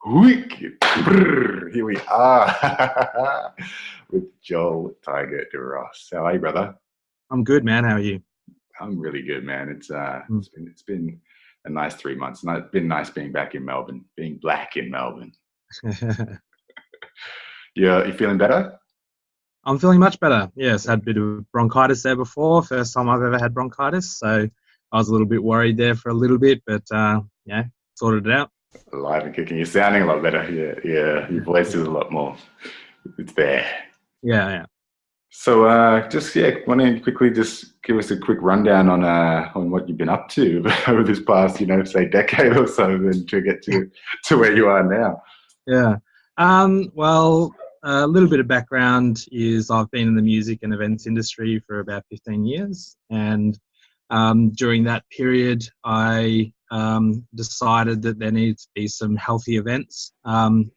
Wicked. Here we are with Joel Tiger DeRoss. How are you, brother? I'm good, man. How are you? I'm really good, man. It's Mm. it's been a nice 3 months. It's been nice being back in Melbourne, being black in Melbourne. Yeah, you feeling better? I'm feeling much better. Yes, had a bit of bronchitis there before. First time I've ever had bronchitis, so I was a little bit worried there for a little bit, but yeah, sorted it out. Alive and kicking. You're sounding a lot better. Yeah. Your voice is a lot more. It's there. Yeah. So, want to quickly just give us a quick rundown on what you've been up to over this past, say decade or so, then to get to where you are now. Yeah. Well, a little bit of background is I've been in the music and events industry for about 15 years, and during that period, I decided that there needed to be some healthy events. You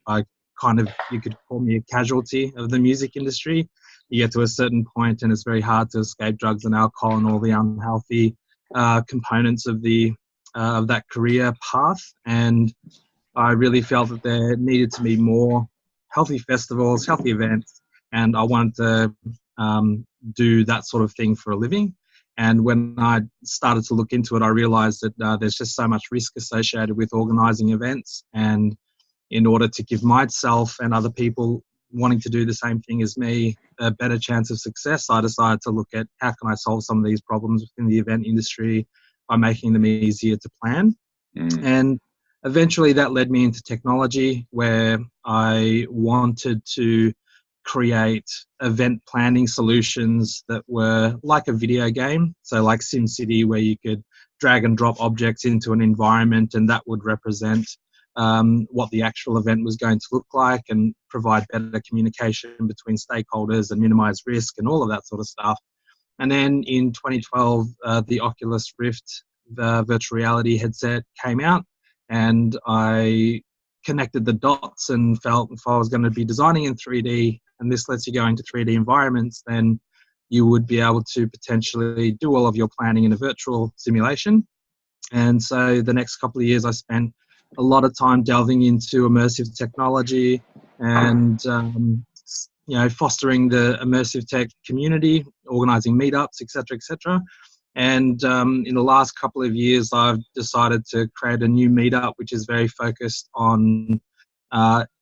could call me a casualty of the music industry. You get to a certain point and it's very hard to escape drugs and alcohol and all the unhealthy components of that career path. And I really felt that there needed to be more healthy festivals, healthy events, and I wanted to do that sort of thing for a living. And when I started to look into it, I realized that there's just so much risk associated with organizing events. And in order to give myself and other people wanting to do the same thing as me a better chance of success, I decided to look at how can I solve some of these problems within the event industry by making them easier to plan. And eventually that led me into technology, where I wanted to create event planning solutions that were like a video game. So like SimCity, where you could drag and drop objects into an environment and that would represent what the actual event was going to look like and provide better communication between stakeholders and minimize risk and all of that sort of stuff. And then in 2012, the Oculus Rift virtual reality headset came out, and I connected the dots and felt if I was going to be designing in 3D, and this lets you go into 3D environments, then you would be able to potentially do all of your planning in a virtual simulation. And so the next couple of years I spent a lot of time delving into immersive technology and fostering the immersive tech community, organizing meetups, etc. And in the last couple of years, I've decided to create a new meetup, which is very focused on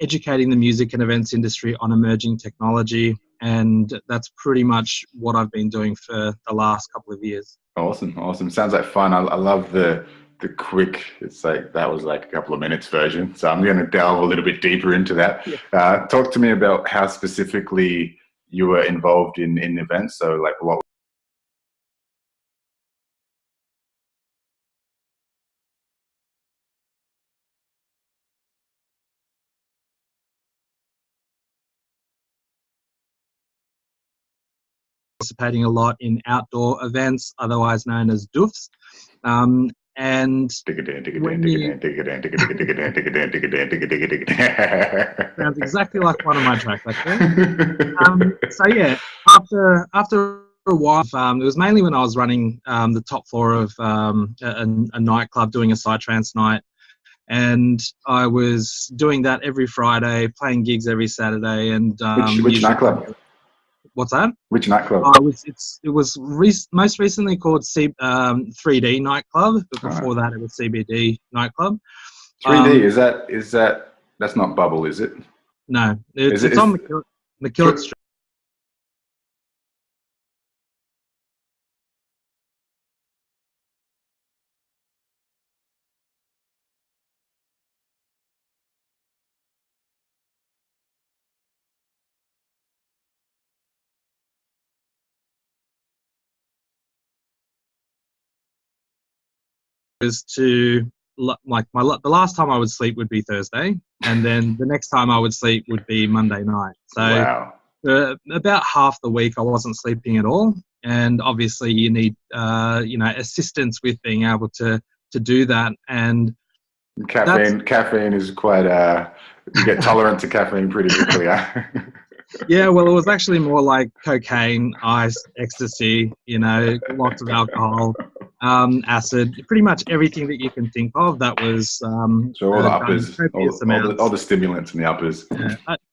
educating the music and events industry on emerging technology. And that's pretty much what I've been doing for the last couple of years. Awesome. Sounds like fun. I love the quick, it's like that was like a couple of minutes version. So I'm going to delve a little bit deeper into that. Yeah. Talk to me about how specifically you were involved in events. So like what Participating a lot in outdoor events, otherwise known as DOOFs. And sounds exactly like one of my tracks, actually. So yeah, after a while, it was mainly when I was running the top floor of a nightclub, doing a psytrance night, and I was doing that every Friday, playing gigs every Saturday, and which nightclub? What's that? Which nightclub? It was most recently called 3D nightclub, but before that it was CBD nightclub. 3D is that that's not Bubble, is it? No, it's on McKillop Street. Was to like the last time I would sleep would be Thursday, and then the next time I would sleep would be Monday night. So wow. About half the week I wasn't sleeping at all, and obviously you need assistance with being able to do that. And caffeine is quite you get tolerant to caffeine pretty quickly. Yeah, well, it was actually more like cocaine, ice, ecstasy, lots of alcohol, acid, pretty much everything that you can think of that was So all the done in uppers, copious all amounts the stimulants and the uppers.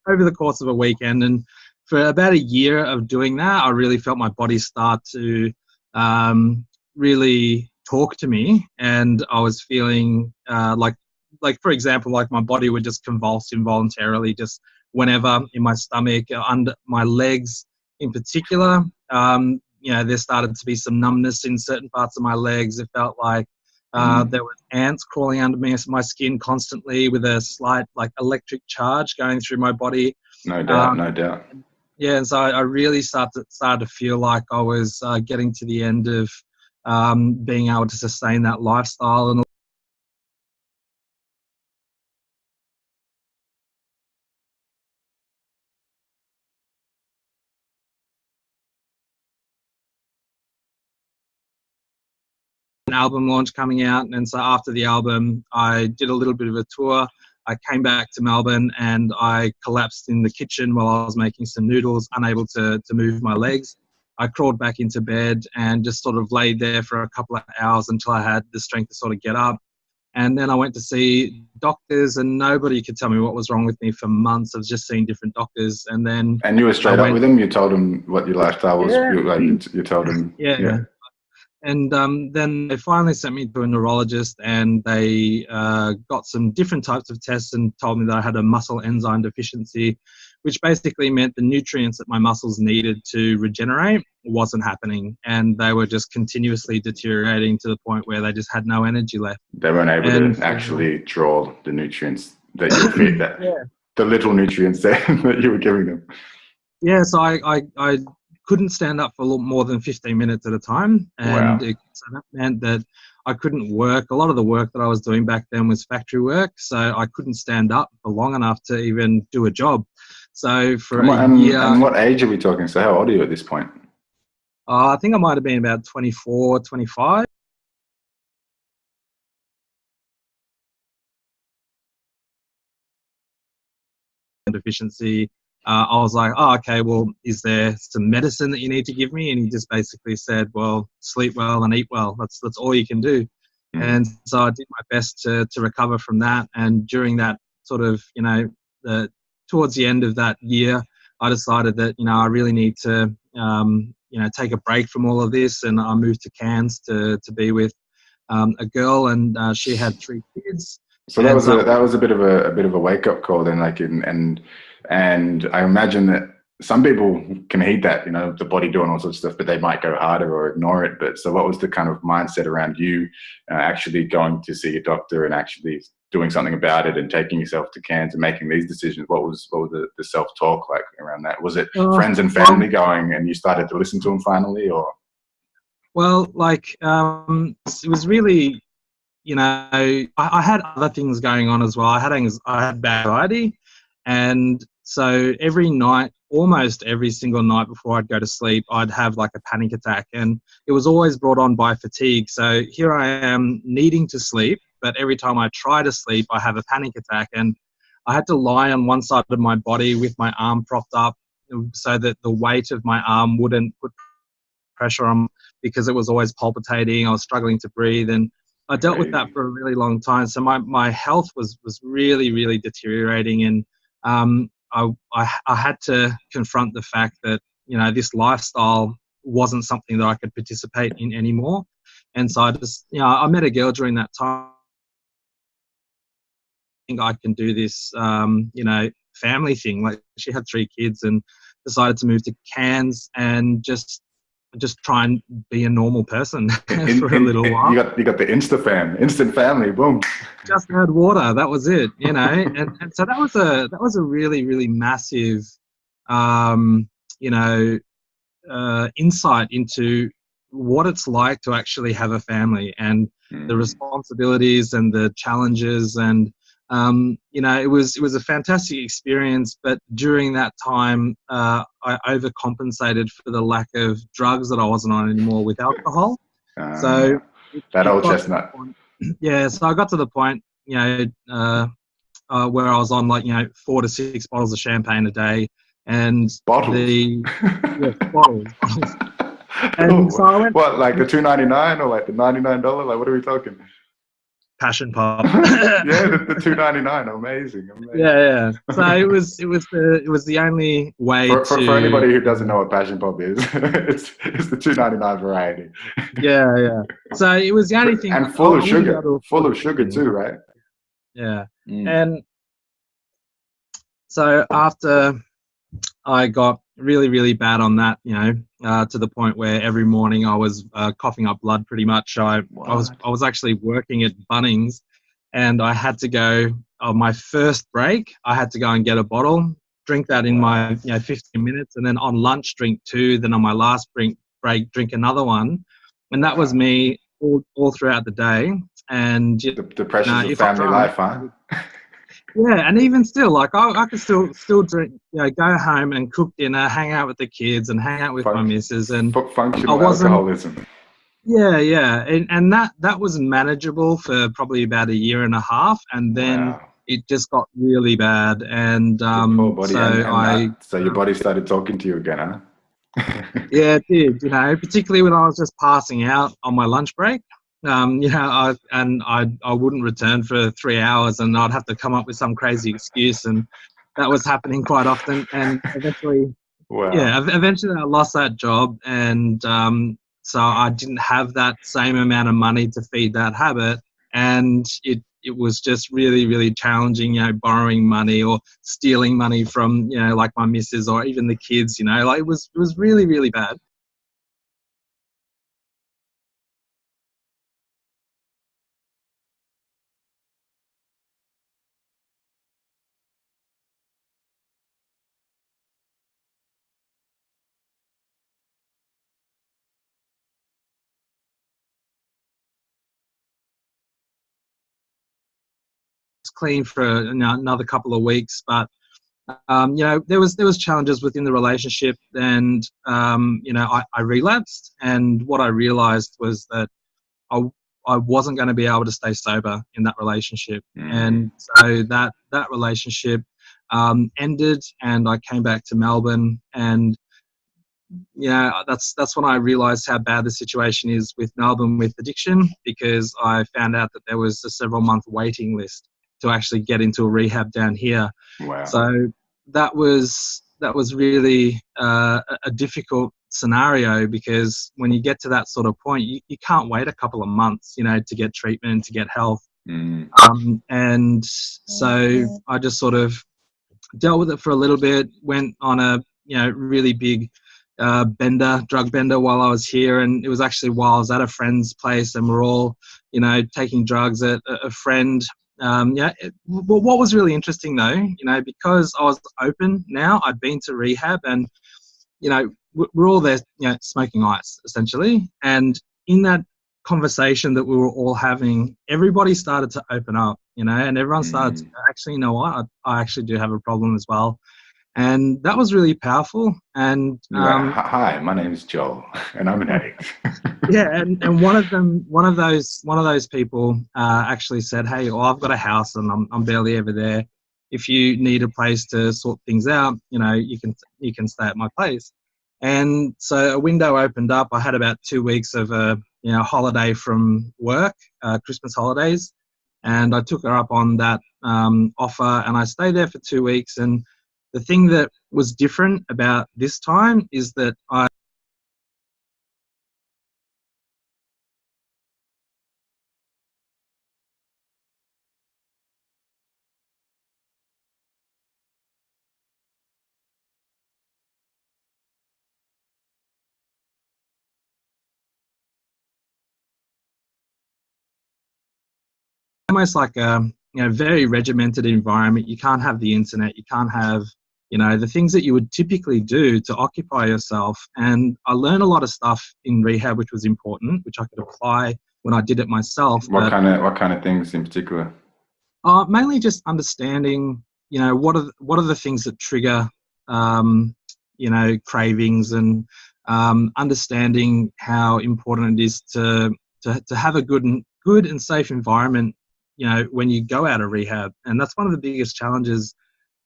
over the course of a weekend. And for about a year of doing that, I really felt my body start to really talk to me. And I was feeling like, for example, like my body would just convulse involuntarily, just whenever in my stomach, under my legs in particular. There started to be some numbness in certain parts of my legs. It felt like there were ants crawling under my skin constantly with a slight like electric charge going through my body. No doubt, no doubt. Yeah, and so I really started to feel like I was getting to the end of being able to sustain that lifestyle. And an album launch coming out, and so after the album I did a little bit of a tour. I came back to Melbourne and I collapsed in the kitchen while I was making some noodles, unable to move my legs. I crawled back into bed and just sort of laid there for a couple of hours until I had the strength to sort of get up. And then I went to see doctors, and nobody could tell me what was wrong with me for months. I was just seeing different doctors, and then you were straight up with them. You told them what your lifestyle was. Yeah. You told them. Yeah. And then they finally sent me to a neurologist, and they got some different types of tests and told me that I had a muscle enzyme deficiency, which basically meant the nutrients that my muscles needed to regenerate wasn't happening, and they were just continuously deteriorating to the point where they just had no energy left. They weren't able to actually draw the nutrients that you feed, the little nutrients that you were giving them. Yeah, so I couldn't stand up for a little more than 15 minutes at a time, and so that meant that I couldn't work. A lot of the work that I was doing back then was factory work, so I couldn't stand up for long enough to even do a job. So for a year... And what age are we talking? So how old are you at this point? I think I might have been about 24, 25. Deficiency. I was like, oh, okay, well, is there some medicine that you need to give me? And he just basically said, well, sleep well and eat well. That's all you can do. And so I did my best to recover from that. And during that sort of, towards the end of that year, I decided that, I really need to, take a break from all of this. And I moved to Cairns to be with a girl, and she had 3 kids. So that was a bit of a wake up call then, like and I imagine that some people can heed that, the body doing all sorts of stuff, but they might go harder or ignore it. But so what was the kind of mindset around you actually going to see a doctor and actually doing something about it and taking yourself to Cairns and making these decisions? What was the self-talk like around that? Was it friends and family going and you started to listen to them finally, or? Well, it was really, I had other things going on as well. I had bad anxiety, and so every night, almost every single night before I'd go to sleep, I'd have like a panic attack, and it was always brought on by fatigue. So here I am needing to sleep, but every time I try to sleep, I have a panic attack, and I had to lie on one side of my body with my arm propped up so that the weight of my arm wouldn't put pressure on, because it was always palpitating. I was struggling to breathe, and I dealt with that for a really long time. So my health was really, really deteriorating, and I had to confront the fact that, this lifestyle wasn't something that I could participate in anymore. And so I just, I met a girl during that time. I think I can do this, family thing. Like, she had 3 kids and decided to move to Cairns and just try and be a normal person for a little while. You got the instant family, boom. Just had water, that was it, and so that was a really, really massive, insight into what it's like to actually have a family, and the responsibilities and the challenges, and it was a fantastic experience. But during that time, I overcompensated for the lack of drugs that I wasn't on anymore with alcohol. So that old chestnut. Yeah, so I got to the point, where I was on 4 to 6 bottles of champagne a day, and Bottles. yes, bottles. And so I went What, like the $2.99 or like the $99? Like, what are we talking? Passion Pop. Yeah, the $2.99. Amazing, amazing. Yeah. So it was the only way For to. anybody who doesn't know what Passion Pop is, it's the $2.99 variety. Yeah. So it was the only thing. And I full of wouldn't be able sugar, to full afford of sugar anything. too, right? Yeah. Mm. And so after I got really, really bad on that, to the point where every morning I was coughing up blood pretty much. I was actually working at Bunnings, and I had to go on my first break. I had to go and get a bottle, drink that in my 15 minutes, and then on lunch drink two. Then on my last break drink another one, and that was me all throughout the day. And The pressures of if I'm family drunk, life, huh? yeah, and even still, like I could still drink, go home and cook dinner, hang out with the kids, and hang out with my missus, and I Functional wasn't. alcoholism. Yeah, and that was manageable for probably about a year and a half, and then Wow. it just got really bad, and Your poor body. So your um, body started talking to you again, huh? yeah, it did, particularly when I was just passing out on my lunch break. I wouldn't return for 3 hours, and I'd have to come up with some crazy excuse, and that was happening quite often. And eventually, Wow. eventually I lost that job, and so I didn't have that same amount of money to feed that habit, and it was just really, really challenging, borrowing money or stealing money from, like my missus or even the kids, like it was really, really bad. Clean for another couple of weeks, but there was challenges within the relationship, and I relapsed, and what I realized was that I I wasn't going to be able to stay sober in that relationship, and so that relationship ended, and I came back to Melbourne, and that's when I realized how bad the situation is with Melbourne with addiction, because I found out that there was a several-month waiting list to actually get into a rehab down here. Wow. So that was really a difficult scenario, because when you get to that sort of point, you can't wait a couple of months, to get treatment, to get health. And so I just sort of dealt with it for a little bit, went on a really big drug bender while I was here, and it was actually while I was at a friend's place, and we're all taking drugs at a friend. What was really interesting though, because I was open now, I'd been to rehab, and we're all there, smoking ice essentially, and in that conversation that we were all having, everybody started to open up, and everyone started to actually, what, I actually do have a problem as well. And that was really powerful. And hi, my name is Joel, and I'm an addict. yeah, and one of those people actually said, "Hey, well, I've got a house, and I'm barely ever there. If you need a place to sort things out, you can stay at my place." And so a window opened up. I had about 2 weeks of a holiday from work, Christmas holidays, and I took her up on that offer, and I stayed there for 2 weeks. And the thing that was different about this time is that I almost like a very regimented environment. You can't have the internet. You can't have the things that you would typically do to occupy yourself. And I learned a lot of stuff in rehab, which was important, which I could apply when I did it myself. What kind of things in particular? Mainly just understanding, what are the things that trigger, cravings, and understanding how important it is to have a good and safe environment, when you go out of rehab. And that's one of the biggest challenges,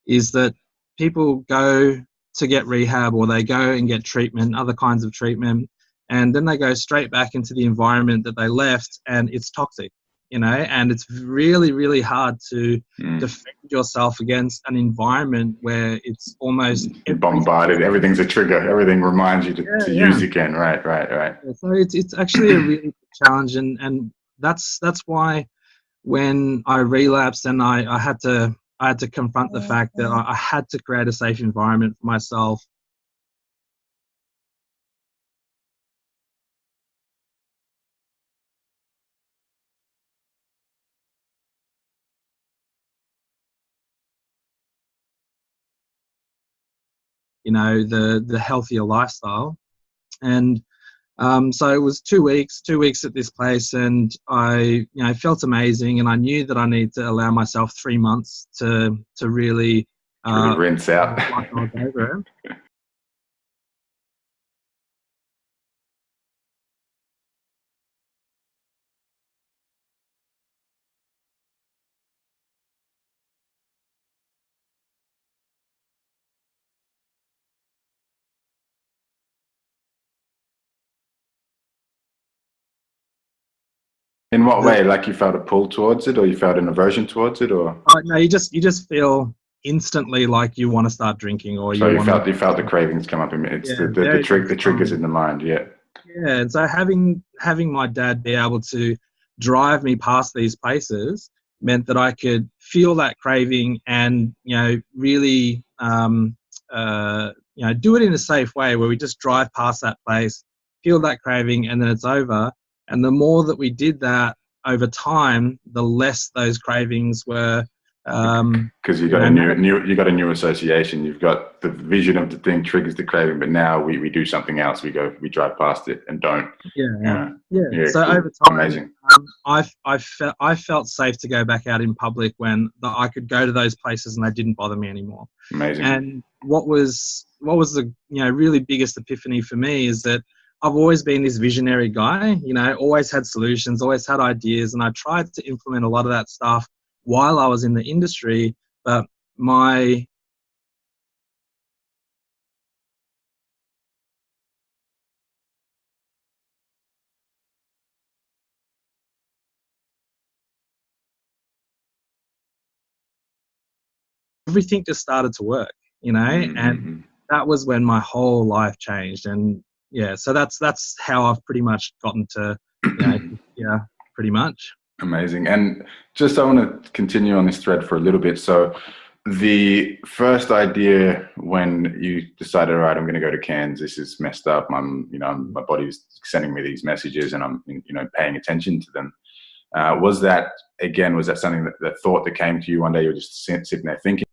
is that people go to get rehab, or they go and get treatment, other kinds of treatment, and then they go straight back into the environment that they left, and it's toxic, you know, and it's really, really hard to defend yourself against an environment where it's almost bombarded. Everything's a trigger. Everything reminds you to use again. Right. So it's actually a really big challenge, and that's why when I relapsed and I had to confront the fact that I had to create a safe environment for myself. You know, the healthier lifestyle. And so it was 2 weeks at this place, and I, you know, felt amazing, and I knew that I needed to allow myself 3 months to really rinse out. like I was over it. In what way? Like you felt a pull towards it, or you felt an aversion towards it, or? No, you just feel instantly like you want to start drinking, or so you felt the cravings come up. It's the triggers in the mind. Yeah. Yeah, and so having my dad be able to drive me past these places meant that I could feel that craving and, you know, really you know, do it in a safe way where we just drive past that place, feel that craving, and then it's over. And the more that we did that over time, the less those cravings were. Because you got a new association. You've got the vision of the thing triggers the craving, but now we do something else. We drive past it and don't. Yeah. So cool. over time, amazing. I felt safe to go back out in public when I could go to those places and they didn't bother me anymore. Amazing. And what was the, you know, really biggest epiphany for me is that I've always been this visionary guy, you know, always had solutions, always had ideas, and I tried to implement a lot of that stuff while I was in the industry, but everything just started to work, you know, and that was when my whole life changed. And yeah, so that's how I've pretty much gotten to, you know, yeah, pretty much. Amazing. And just I want to continue on this thread for a little bit. So the first idea when you decided, all right, I'm going to go to Cairns, this is messed up. My body's sending me these messages and I'm, you know, paying attention to them. Was that something that thought that came to you one day? You were just sitting there thinking?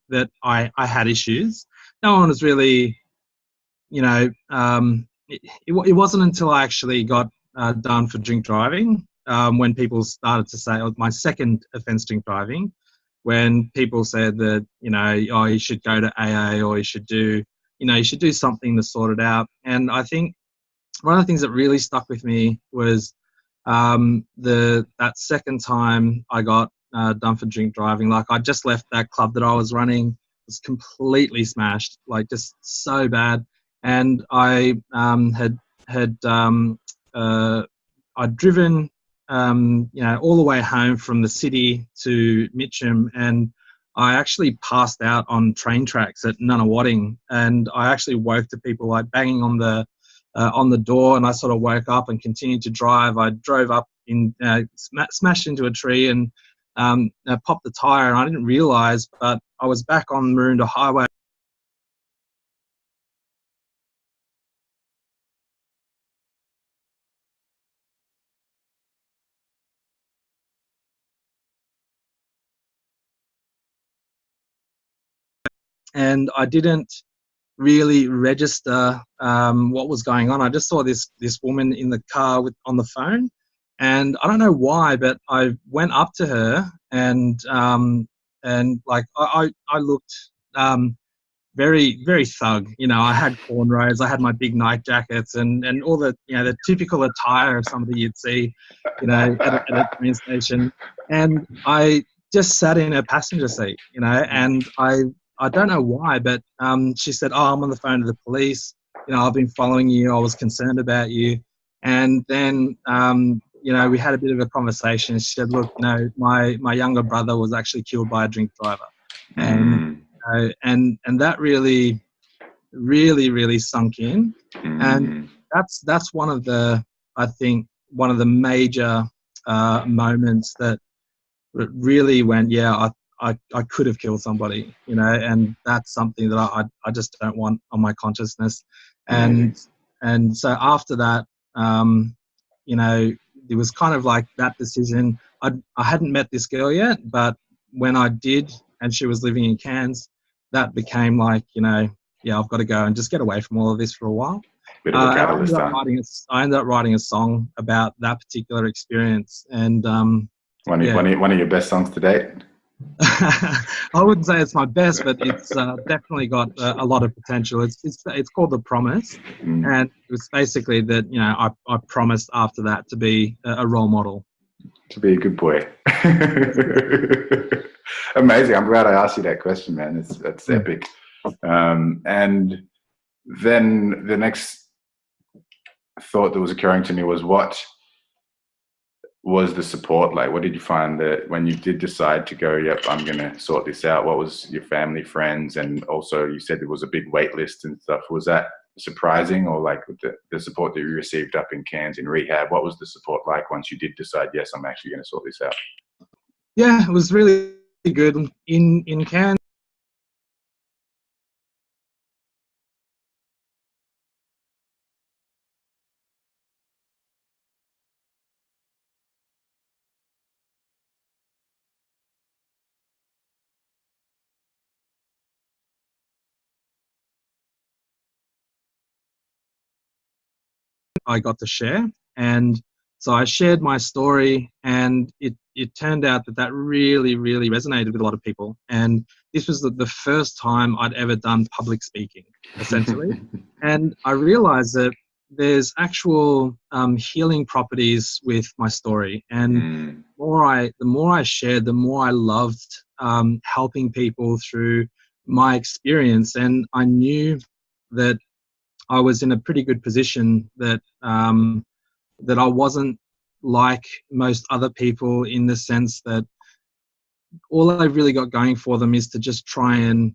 That I had issues. No one was really, you know, it wasn't until I actually got done for drink driving when people started to say, my second offence, drink driving, when people said that, you know, oh, you should go to AA, or you should do something to sort it out. And I think one of the things that really stuck with me was that second time I got done for drink driving. Like, I just left that club that I was running, was completely smashed, like just so bad. And I I'd driven you know, all the way home from the city to Mitcham, and I actually passed out on train tracks at Nunawading, and I actually woke to people like banging on the door, and I sort of woke up and continued to drive. I drove up smashed into a tree and popped the tire, and I didn't realise, but I was back on Maroondah Highway. And I didn't really register what was going on. I just saw this woman in the car on the phone, and I don't know why, but I went up to her and like I looked very, very thug. You know, I had cornrows, I had my big night jackets, and all the, you know, the typical attire of somebody you'd see, you know, at a train station. And I just sat in her passenger seat, you know, and I don't know why, but she said, "Oh, I'm on the phone to the police. You know, I've been following you. I was concerned about you." And then, you know, we had a bit of a conversation. She said, "Look, you know, my younger brother was actually killed by a drink driver," and and that really, really, really sunk in. And that's one of the, I think, one of the major moments that really went, yeah, I could have killed somebody, you know, and that's something that I just don't want on my consciousness. And so after that, you know, it was kind of like that decision. I hadn't met this girl yet, but when I did, and she was living in Cairns, that became like, you know, yeah, I've got to go and just get away from all of this for a while. Bit of a I catalyst, huh? I ended up writing a song about that particular experience, and One of your best songs to date? I wouldn't say it's my best, but it's definitely got a lot of potential. It's called The Promise, and it was basically that, you know, I promised after that to be a role model. To be a good boy. Amazing. I'm glad I asked you that question, man. That's epic. And then the next thought that was occurring to me was, what was the support like? What did you find that when you did decide to go, yep, I'm going to sort this out? What was your family, friends, and also you said there was a big wait list and stuff. Was that surprising, or like the support that you received up in Cairns in rehab? What was the support like once you did decide, yes, I'm actually going to sort this out? Yeah, it was really good in Cairns. I got to share, and so I shared my story, and it turned out that really, really resonated with a lot of people. And this was the first time I'd ever done public speaking, essentially. And I realized that there's actual healing properties with my story, and the more I shared, the more I loved helping people through my experience. And I knew that I was in a pretty good position, that that I wasn't like most other people, in the sense that all they've really got going for them is to just try and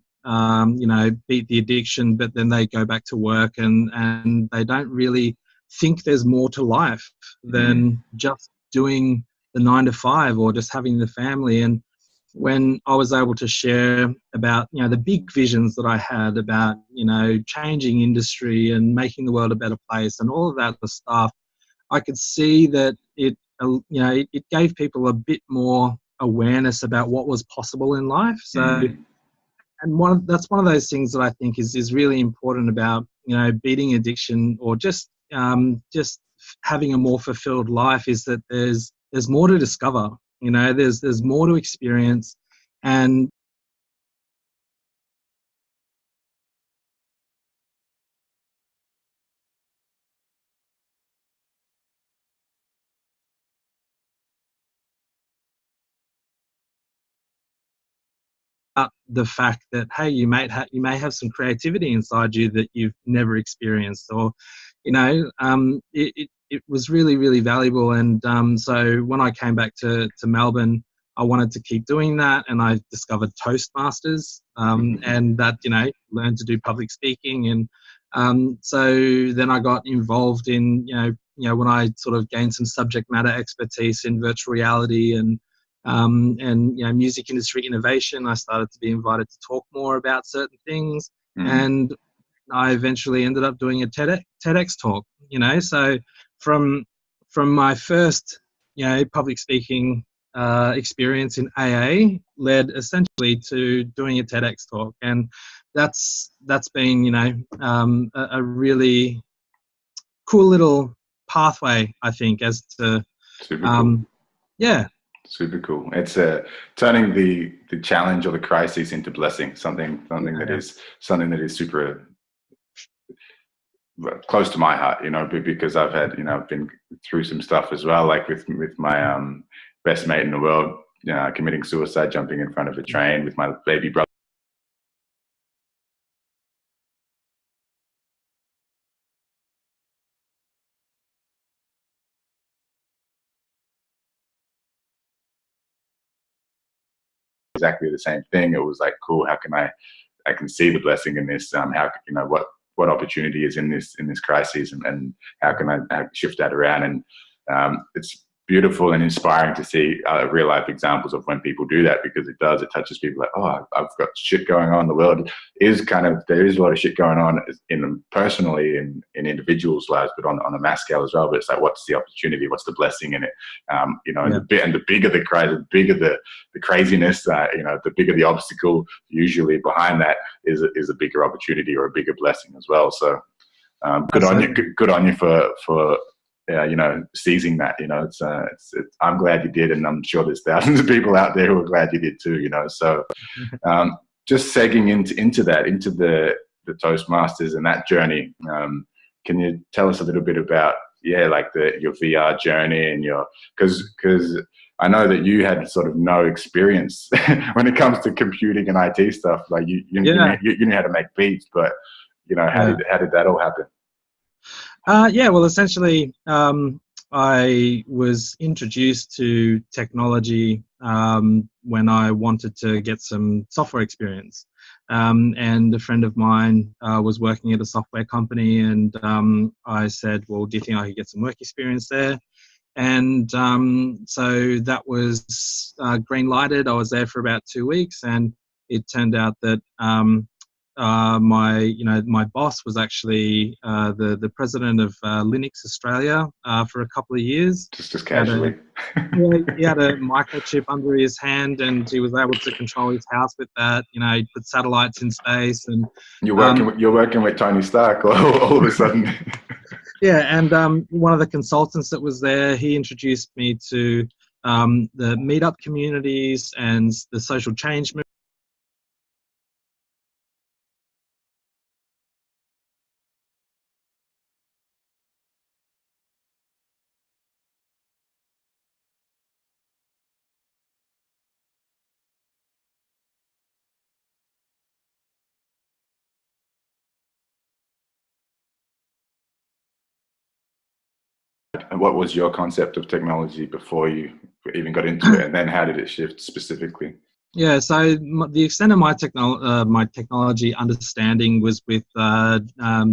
you know, beat the addiction, but then they go back to work, and they don't really think there's more to life than just doing the 9 to 5 or just having the family. And when I was able to share about, you know, the big visions that I had about, you know, changing industry and making the world a better place and all of that stuff, I could see that it, you know, it gave people a bit more awareness about what was possible in life. So, and that's one of those things that I think is really important about, you know, beating addiction, or just having a more fulfilled life, is that there's more to discover. You know, there's more to experience, and the fact that, hey, you may have some creativity inside you that you've never experienced, or, you know, it was really, really valuable. And so when I came back to Melbourne, I wanted to keep doing that, and I discovered Toastmasters, and that, you know, learned to do public speaking. And so then I got involved in, you know, when I sort of gained some subject matter expertise in virtual reality and you know, music industry innovation, I started to be invited to talk more about certain things, and I eventually ended up doing a TEDx talk. You know, so from my first, you know, public speaking experience in AA led essentially to doing a TEDx talk, and that's been, you know, a really cool little pathway, I think, as to Super cool. yeah. Super cool. It's turning the challenge or the crisis into blessing. Something that is super close to my heart. You know, because I've had, you know, been through some stuff as well. Like with my best mate in the world, you know, committing suicide, jumping in front of a train, with my baby brother. Exactly the same thing. It was like, cool. How can I can see the blessing in this. How, you know, what opportunity is in this crisis, and how can I shift that around? And it's beautiful and inspiring to see real life examples of when people do that, because it touches people like, oh, I've got shit going on. The world is there is a lot of shit going on in them personally, in individuals' lives, but on a mass scale as well. But it's like, what's the opportunity? What's the blessing in it? You know, and the bigger the crisis, the bigger the craziness, you know, the bigger the obstacle usually behind that is a bigger opportunity or a bigger blessing as well. So good on you for you know, seizing that. You know, it's I'm glad you did, and I'm sure there's thousands of people out there who are glad you did too. You know, so just segging into the Toastmasters and that journey. Can you tell us a little bit about like your VR journey and because I know that you had sort of no experience when it comes to computing and IT stuff. Like you knew how to make beats, but you know, how did that all happen? Well, essentially, I was introduced to technology when I wanted to get some software experience. And a friend of mine was working at a software company, and I said, well, do you think I could get some work experience there? And so that was green lighted. I was there for about 2 weeks, and it turned out that my boss was actually the president of Linux Australia for a couple of years. Just casually. He had a microchip under his hand, and he was able to control his house with that. You know, he'd put satellites in space, and you're working with Tony Stark all of a sudden. Yeah, and one of the consultants that was there, he introduced me to the meetup communities and the social change movement. And what was your concept of technology before you even got into it, and then how did it shift specifically? Yeah, so the extent of my technology understanding was with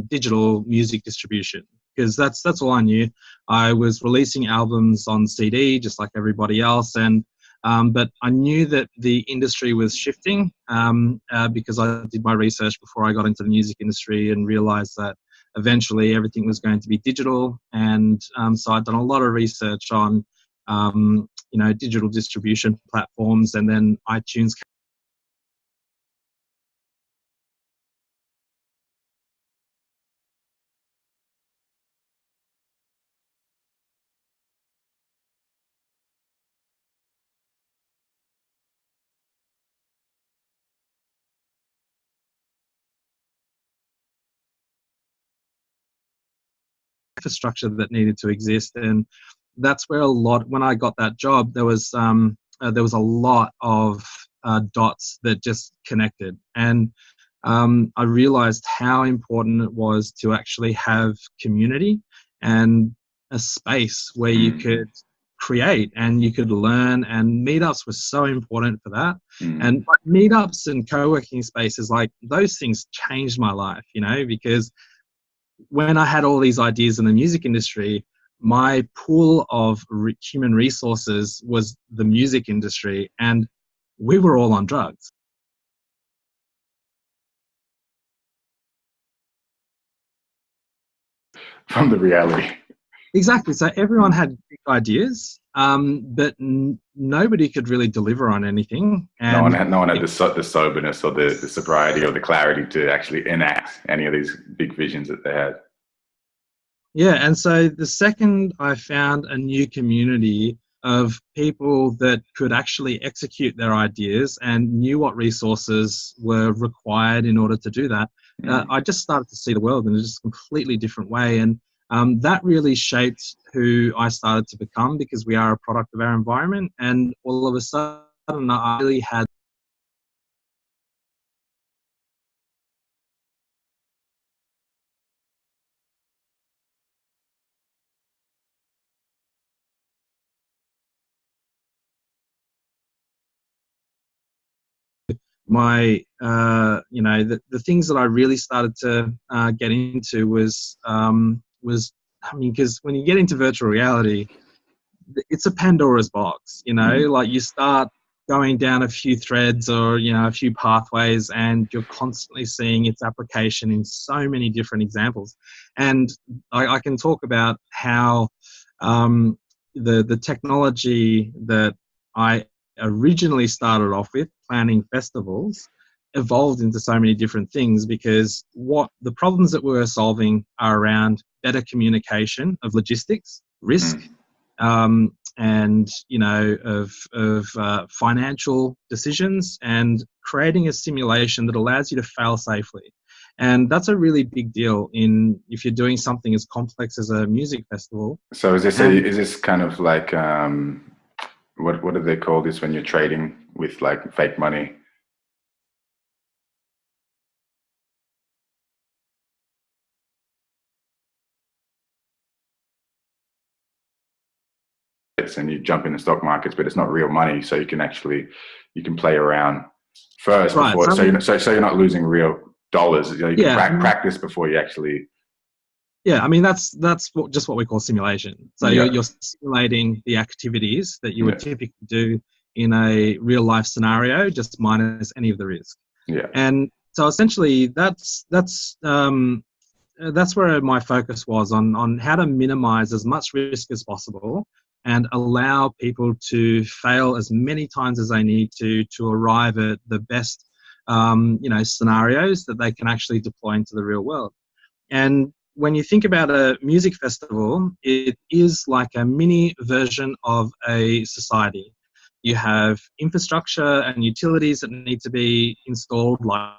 digital music distribution, because that's all I knew. I was releasing albums on CD just like everybody else, and but I knew that the industry was shifting because I did my research before I got into the music industry and realized that eventually everything was going to be digital. And so I'd done a lot of research on digital distribution platforms, and then iTunes. Infrastructure that needed to exist, and that's where when I got that job, there was a lot of dots that just connected, and I realized how important it was to actually have community and a space where you could create and you could learn, and meetups were so important for that. And meetups and co-working spaces, like those things changed my life, because when I had all these ideas in the music industry, my pool of human resources was the music industry, and we were all on drugs. From the reality. Exactly. So everyone had big ideas, but nobody could really deliver on anything. And no one had the soberness or the sobriety or the clarity to actually enact any of these big visions that they had. Yeah, and so the second I found a new community of people that could actually execute their ideas and knew what resources were required in order to do that, I just started to see the world in a just completely different way. And that really shaped who I started to become, because we are a product of our environment. And all of a sudden, I really had my the things that I really started to get into was I mean, because when you get into virtual reality, it's a Pandora's box, like you start going down a few threads or a few pathways, and you're constantly seeing its application in so many different examples. And I can talk about how the technology that I originally started off with, planning festivals, evolved into so many different things, because what the problems that we're solving are around better communication of logistics, risk, and of financial decisions, and creating a simulation that allows you to fail safely. And that's a really big deal if you're doing something as complex as a music festival. So is this kind of like what do they call this when you're trading with like fake money? And you jump in the stock markets, but it's not real money, so you can play around first before, so you're not losing real dollars. You can practice before you actually. Yeah, I mean that's just what we call simulation. So you're simulating the activities that you would typically do in a real life scenario, just minus any of the risk. Yeah. And so essentially that's where my focus was, on how to minimize as much risk as possible and allow people to fail as many times as they need to arrive at the best scenarios that they can actually deploy into the real world. And when you think about a music festival, it is like a mini version of a society. You have infrastructure and utilities that need to be installed, like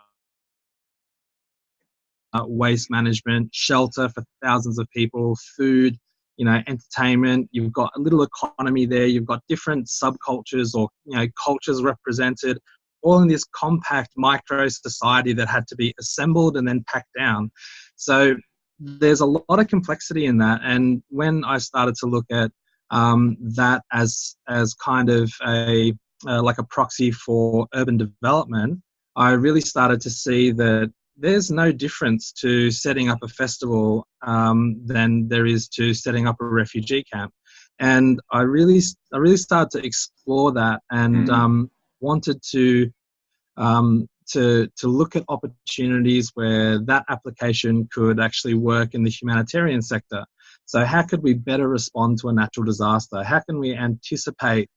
waste management, shelter for thousands of people, food, entertainment. You've got a little economy there. You've got different subcultures or cultures represented, all in this compact micro society that had to be assembled and then packed down. So there's a lot of complexity in that. And when I started to look at that as kind of like a proxy for urban development, I really started to see that there's no difference to setting up a festival than there is to setting up a refugee camp. And I really started to explore that, and wanted to look at opportunities where that application could actually work in the humanitarian sector. So how could we better respond to a natural disaster? How can we anticipate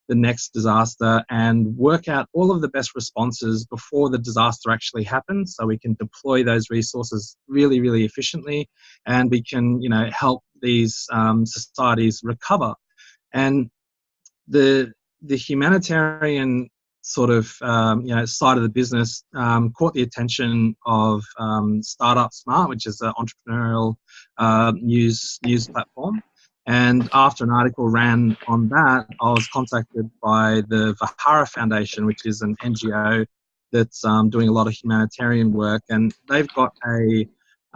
the next disaster and work out all of the best responses before the disaster actually happens, so we can deploy those resources really, really efficiently, and we can, help these societies recover. And the humanitarian sort of side of the business caught the attention of Startup Smart, which is an entrepreneurial news platform. And after an article ran on that, I was contacted by the Vahara Foundation, which is an NGO that's doing a lot of humanitarian work, and they've got a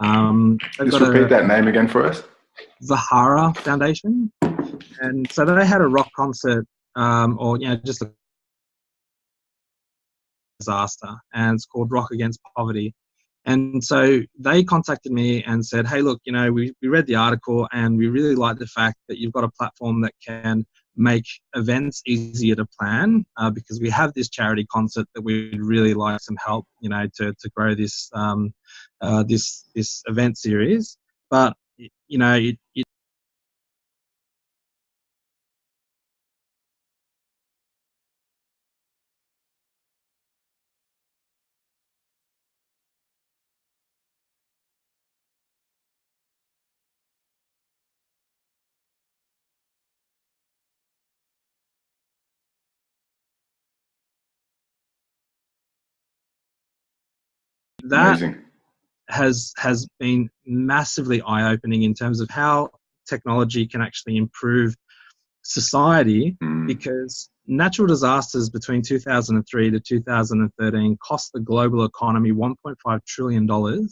Just repeat that name again for us. Vahara Foundation. And so they had a rock concert, just a disaster, and it's called Rock Against Poverty. And so they contacted me and said, hey, look, we read the article and we really like the fact that you've got a platform that can make events easier to plan, because we have this charity concert that we'd really like some help, to grow this this event series. But, it that Amazing. has been massively eye-opening in terms of how technology can actually improve society, because natural disasters between 2003 to 2013 cost the global economy $1.5 trillion, took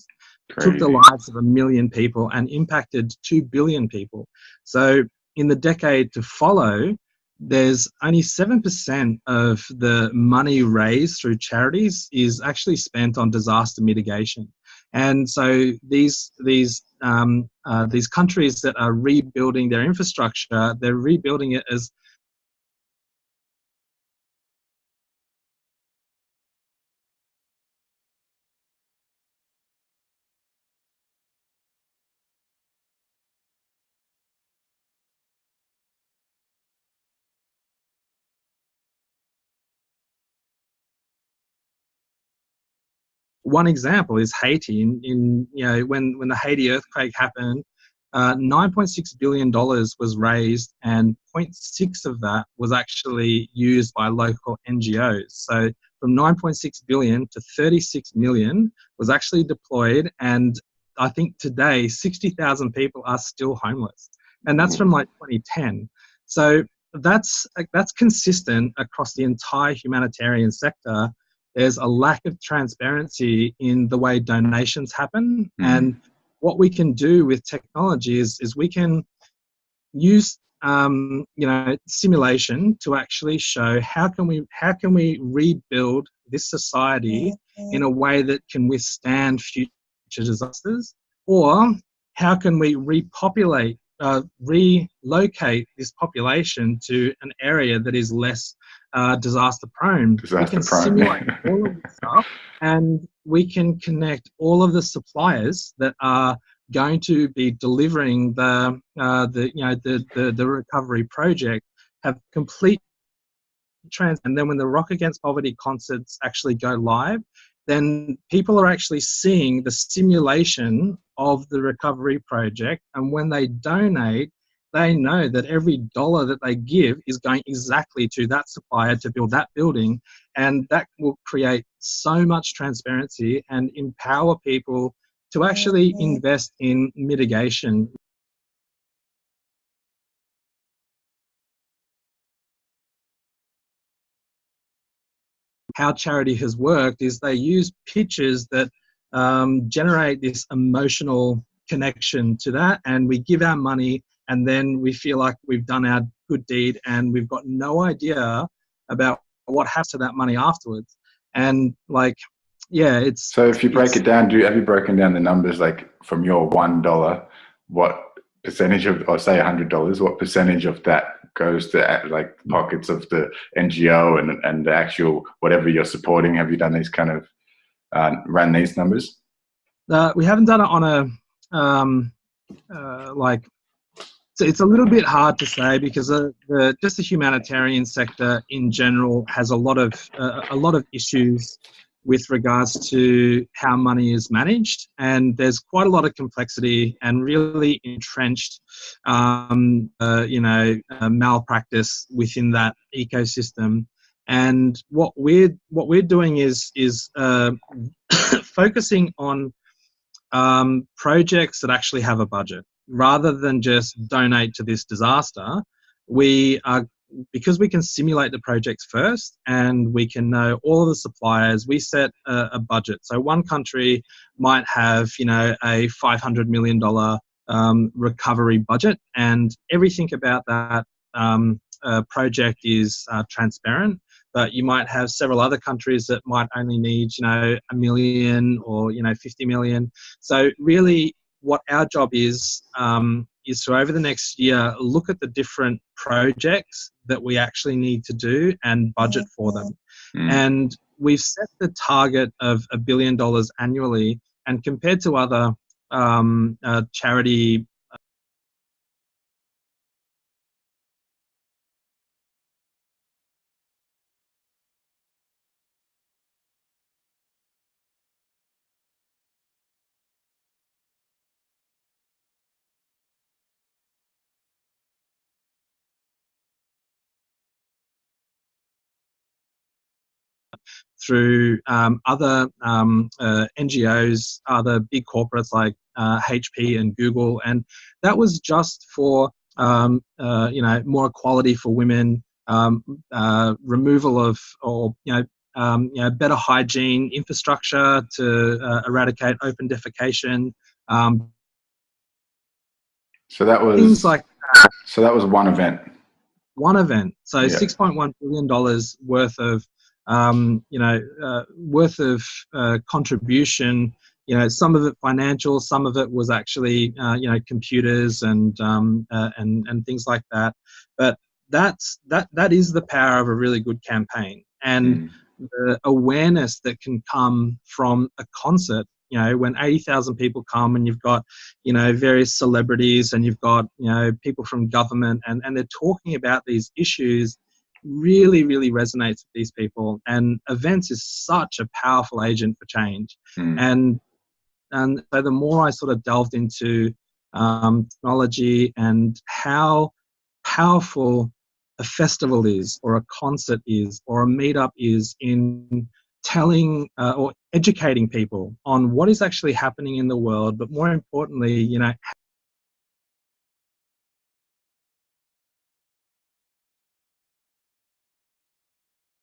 the Crazy. lives of 1 million people, and impacted 2 billion people. So in the decade to follow, there's only 7% of the money raised through charities is actually spent on disaster mitigation. And so these countries that are rebuilding their infrastructure, they're rebuilding it as one example is Haiti. When the Haiti earthquake happened, $9.6 billion was raised, and 0.6 of that was actually used by local NGOs. So from 9.6 billion to 36 million was actually deployed, and I think today 60,000 people are still homeless, and that's from like 2010. So that's consistent across the entire humanitarian sector. There's a lack of transparency in the way donations happen. And what we can do with technology is we can use simulation to actually show how can we rebuild this society in a way that can withstand future disasters, or how can we relocate this population to an area that is less disaster prone. We can simulate all of this stuff, and we can connect all of the suppliers that are going to be delivering the recovery project, have complete and then when the Rock Against Poverty concerts actually go live, then people are actually seeing the simulation of the recovery project, and when they donate, they know that every dollar that they give is going exactly to that supplier to build that building, and that will create so much transparency and empower people to actually invest in mitigation. How charity has worked is they use pictures that generate this emotional connection to that, and we give our money, and then we feel like we've done our good deed, and we've got no idea about what happens to that money afterwards. And it's so if you break it down, have you broken down the numbers, like from your $1, what percentage of, or say $100, what percentage of that goes to like pockets of the NGO and the actual whatever you're supporting? Have you done these kind of ran these numbers? We haven't done it on so it's a little bit hard to say, because just the humanitarian sector in general has a lot of issues with regards to how money is managed, and there's quite a lot of complexity and really entrenched malpractice within that ecosystem. And what we're doing is focusing on projects that actually have a budget, rather than just donate to this disaster. Because we can simulate the projects first, and we can know all of the suppliers, we set a budget. So one country might have, a $500 million recovery budget, and everything about that project is transparent. But you might have several other countries that might only need, $1 million or, 50 million. So really, what our job is to, over the next year, look at the different projects that we actually need to do and budget for them. And we've set the target of $1 billion annually, and compared to other charity through other NGOs, other big corporates like HP and Google, and that was just for more equality for women, removal of better hygiene infrastructure to eradicate open defecation. So that Things was like one event. one event. So Yeah. $6.1 billion worth of contribution. Some of it financial, some of it was actually computers and things like that. But that is the power of a really good campaign, and the awareness that can come from a concert. When 80,000 people come, and you've got various celebrities, and you've got people from government, and they're talking about these issues, really, really resonates with these people. And events is such a powerful agent for change. And so the more I sort of delved into technology and how powerful a festival is, or a concert is, or a meetup is in telling or educating people on what is actually happening in the world, but more importantly,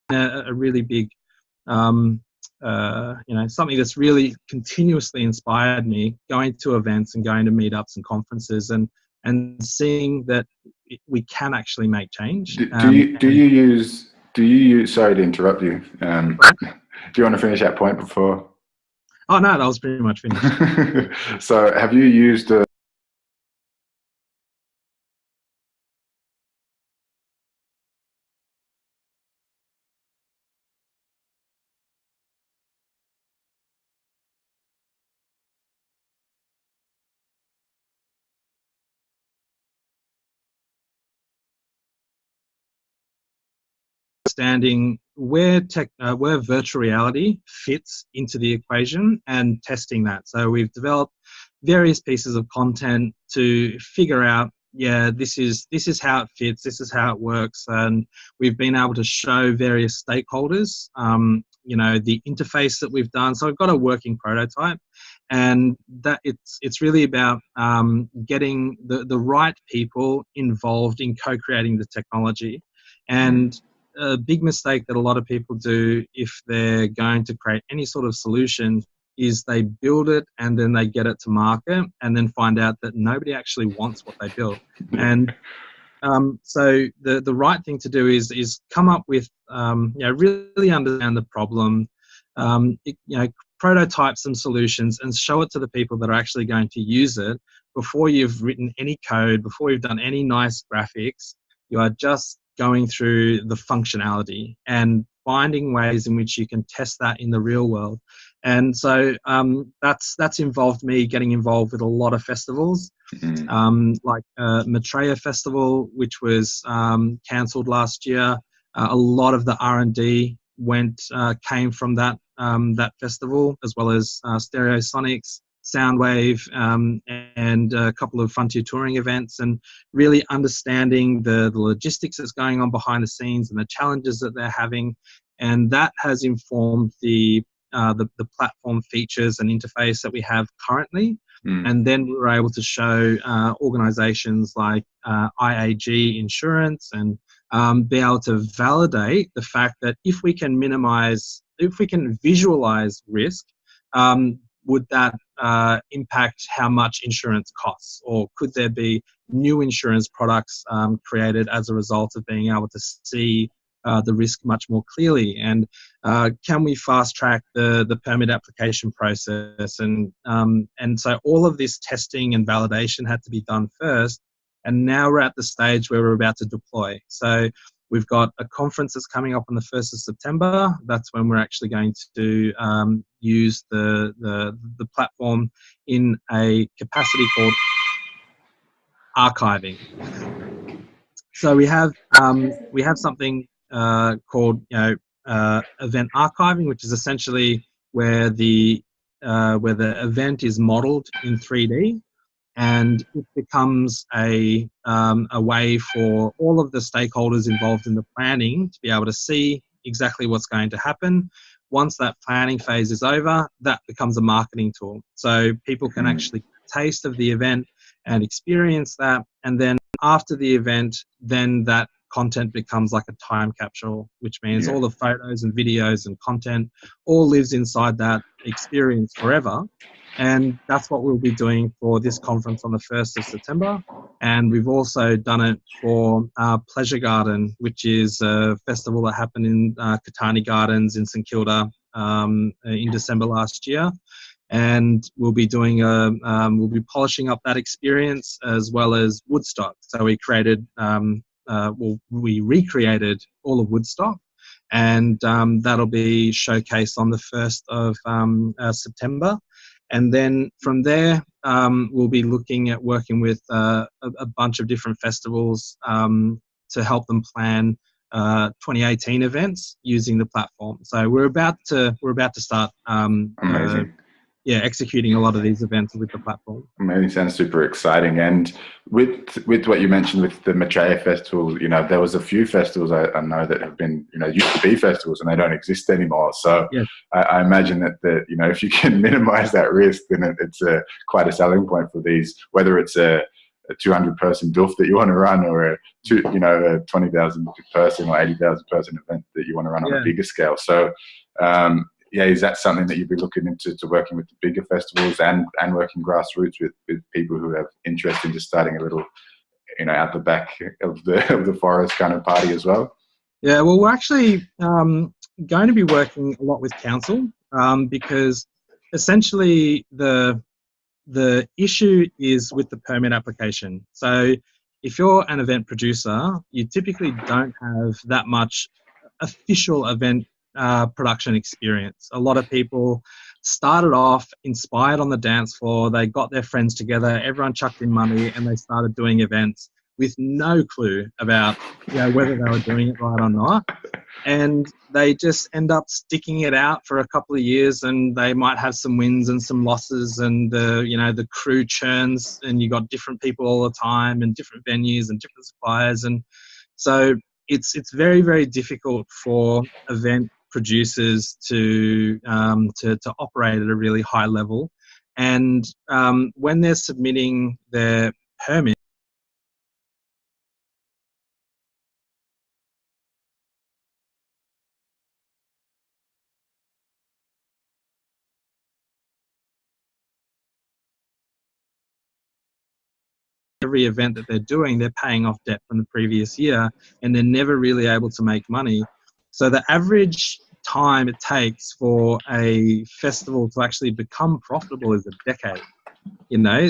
a really big something that's really continuously inspired me, going to events and going to meetups and conferences, and seeing that we can actually make change. Do you use? Sorry to interrupt you. Do you want to finish that point before? Oh no, that was pretty much finished. So, have you used Understanding where virtual reality fits into the equation and testing that. So we've developed various pieces of content to figure out, this is how it fits, this is how it works, and we've been able to show various stakeholders, the interface that we've done. So we've got a working prototype, and that it's really about getting the right people involved in co-creating the technology. And a big mistake that a lot of people do if they're going to create any sort of solution is they build it and then they get it to market and then find out that nobody actually wants what they built. And so the right thing to do is come up with, really understand the problem, prototype some solutions and show it to the people that are actually going to use it before you've written any code, before you've done any nice graphics. You are just going through the functionality and finding ways in which you can test that in the real world. And so that's involved me getting involved with a lot of festivals, like Maitreya Festival, which was cancelled last year. A lot of the R&D came from that festival, as well as Stereosonics, Soundwave, and a couple of Frontier Touring events, and really understanding the logistics that's going on behind the scenes and the challenges that they're having. And that has informed the platform features and interface that we have currently. And then we were able to show organizations like IAG Insurance and be able to validate the fact that if we can visualize risk, would that impact how much insurance costs? Or could there be new insurance products created as a result of being able to see the risk much more clearly? And can we fast track the permit application process? And so all of this testing and validation had to be done first. And now we're at the stage where we're about to deploy. So we've got a conference that's coming up on the 1st of September. That's when we're actually going to use the platform in a capacity called archiving. So we have something called event archiving, which is essentially where the event is modeled in 3D. And it becomes a way for all of the stakeholders involved in the planning to be able to see exactly what's going to happen. Once that planning phase is over, that becomes a marketing tool. So people can actually get a taste of the event and experience that. And then after the event, then that content becomes like a time capsule, which means all the photos and videos and content all lives inside that experience forever. And that's what we'll be doing for this conference on the 1st of September. And we've also done it for Pleasure Garden, which is a festival that happened in Katani Gardens in St Kilda in December last year. And we'll be doing we'll be polishing up that experience as well as Woodstock. So we created, we recreated all of Woodstock, and that'll be showcased on the 1st of September. And then from there, we'll be looking at working with a bunch of different festivals to help them plan 2018 events using the platform. So we're about to start Amazing. executing a lot of these events with the platform. Amazing. Sounds super exciting. And with what you mentioned with the Maitreya Festival, there was a few festivals I know that have been, used to be festivals and they don't exist anymore. So I imagine that if you can minimize that risk, then it's quite a selling point for these, whether it's a 200-person DUF that you want to run, or a 20,000 person or 80,000 person event that you want to run on a bigger scale. So is that something that you'd be looking into, to working with the bigger festivals and working grassroots with people who have interest in just starting a little, out the back of the forest kind of party as well? Yeah, well, we're actually going to be working a lot with council because essentially the issue is with the permit application. So if you're an event producer, you typically don't have that much official event production experience. A lot of people started off inspired on the dance floor. They got their friends together, everyone chucked in money, and they started doing events with no clue about whether they were doing it right or not. And they just end up sticking it out for a couple of years, and they might have some wins and some losses, and the crew churns, and you got different people all the time and different venues and different suppliers. And so it's very, very difficult for event producers to operate at a really high level. And when they're submitting their permit, every event that they're doing, they're paying off debt from the previous year, and they're never really able to make money. So the average time it takes for a festival to actually become profitable is a decade.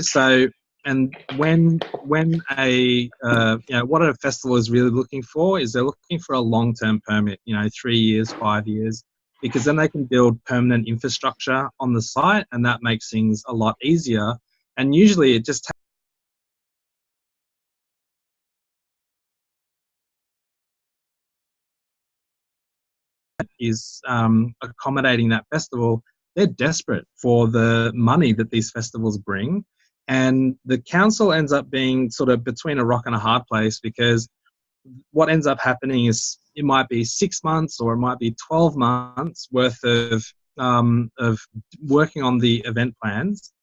So, and when what a festival is really looking for is they're looking for a long-term permit, 3 years, 5 years, because then they can build permanent infrastructure on the site, and that makes things a lot easier. And usually it just is accommodating that festival. They're desperate for the money that these festivals bring, and the council ends up being sort of between a rock and a hard place, because what ends up happening is it might be 6 months or it might be 12 months worth of working on the event plans,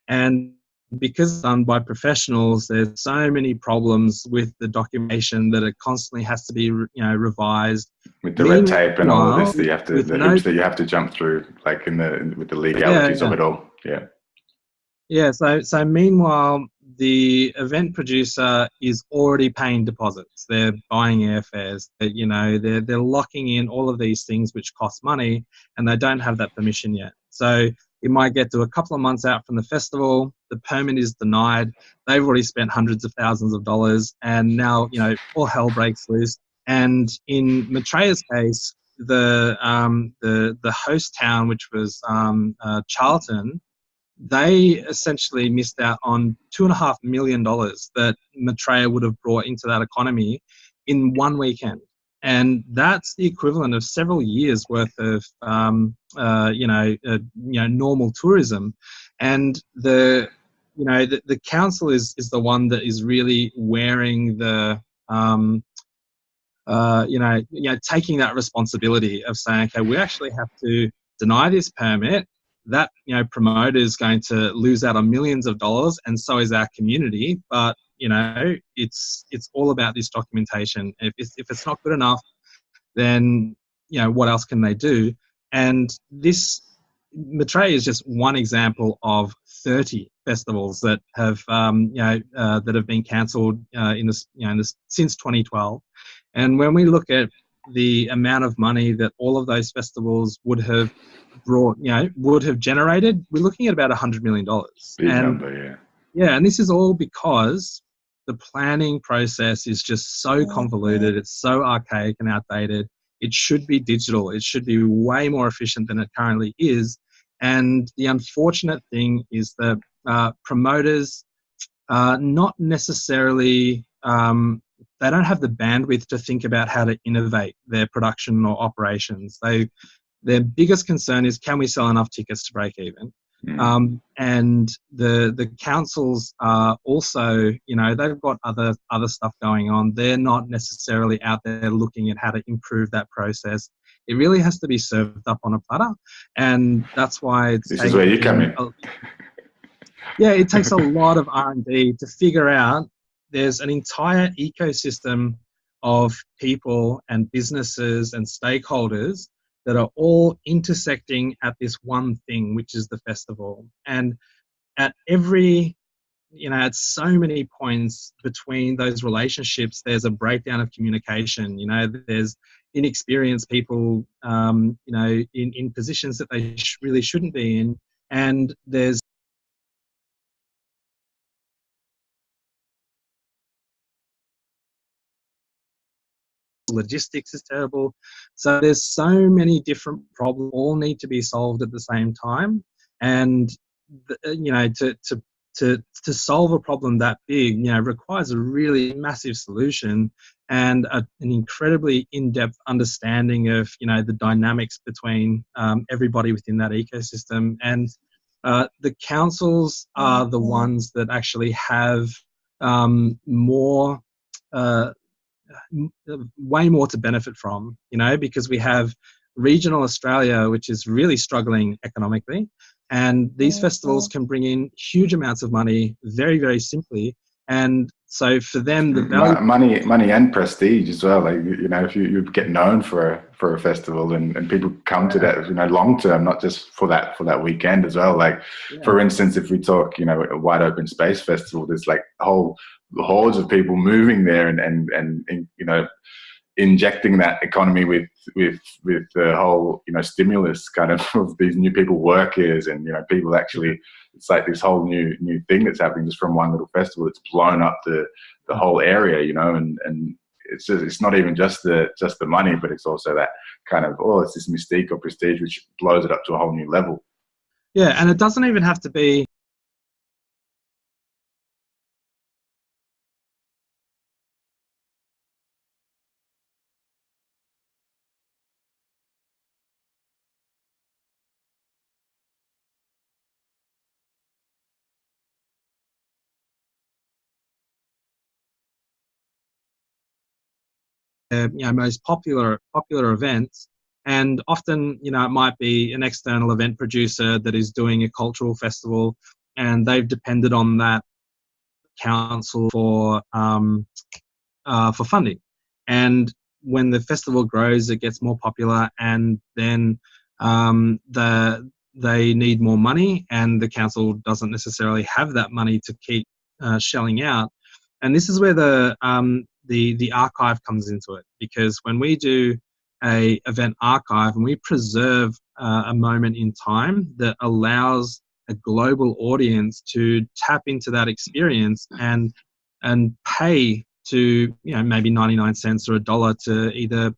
and because it's done by professionals, there's so many problems with the documentation that it constantly has to be, revised. With the red tape and all of this, the hoops that you have to jump through, like with the legalities of it all. Yeah. So meanwhile, the event producer is already paying deposits. They're buying airfares. They're locking in all of these things which cost money, and they don't have that permission yet. So it might get to a couple of months out from the festival, the permit is denied. They've already spent hundreds of thousands of dollars, and now all hell breaks loose. And in Maitreya's case, the host town, which was Charlton, they essentially missed out on $2.5 million that Maitreya would have brought into that economy in one weekend. And that's the equivalent of several years worth of, normal tourism. And the council is the one that is really wearing the taking that responsibility of saying, okay, we actually have to deny this permit. That promoter is going to lose out on millions of dollars, and so is our community. But it's all about this documentation. If it's not good enough, then what else can they do? And this Maitreya is just one example of 30 festivals that have been cancelled since 2012. And when we look at the amount of money that all of those festivals would have generated, we're looking at about $100 million. Big number, yeah. Yeah, and this is all because the planning process is just so convoluted. It's so archaic and outdated. It should be digital. It should be way more efficient than it currently is. And the unfortunate thing is that promoters not necessarily, they don't have the bandwidth to think about how to innovate their production or operations. Their biggest concern is, can we sell enough tickets to break even? And the councils are also, they've got other stuff going on. They're not necessarily out there looking at how to improve that process. It really has to be served up on a platter, and that's why this is where you come in. Yeah, it takes a lot of R&D to figure out. There's an entire ecosystem of people and businesses and stakeholders that are all intersecting at this one thing, which is the festival. And at at so many points between those relationships, there's a breakdown of communication. There's inexperienced people, in positions that they really shouldn't be in. And there's logistics is terrible. So there's so many different problems all need to be solved at the same time. And to solve a problem that big, requires a really massive solution and an incredibly in-depth understanding of the dynamics between everybody within that ecosystem. And the councils are the ones that actually have more. Way more to benefit from, because we have regional Australia, which is really struggling economically, and these festivals can bring in huge amounts of money very, very simply. And so for them, the value, money and prestige as well. Like, if you get known for a festival and people come to that, long term, not just for that weekend as well. Like, for instance, if we talk, a wide open space festival, there's like whole hordes of people moving there and injecting that economy with the whole stimulus kind of these new people workers and people actually, it's like this whole new thing that's happening just from one little festival. It's blown up the whole area, and it's not even just the money, but it's also that kind of it's this mystique or prestige which blows it up to a whole new level. Yeah, and it doesn't even have to be most popular events. And often, it might be an external event producer that is doing a cultural festival, and they've depended on that council for funding. And when the festival grows, it gets more popular, and then they need more money, and the council doesn't necessarily have that money to keep shelling out. And this is where the archive comes into it, because when we do a event archive and we preserve a moment in time that allows a global audience to tap into that experience and pay to maybe 99 cents or $1 to either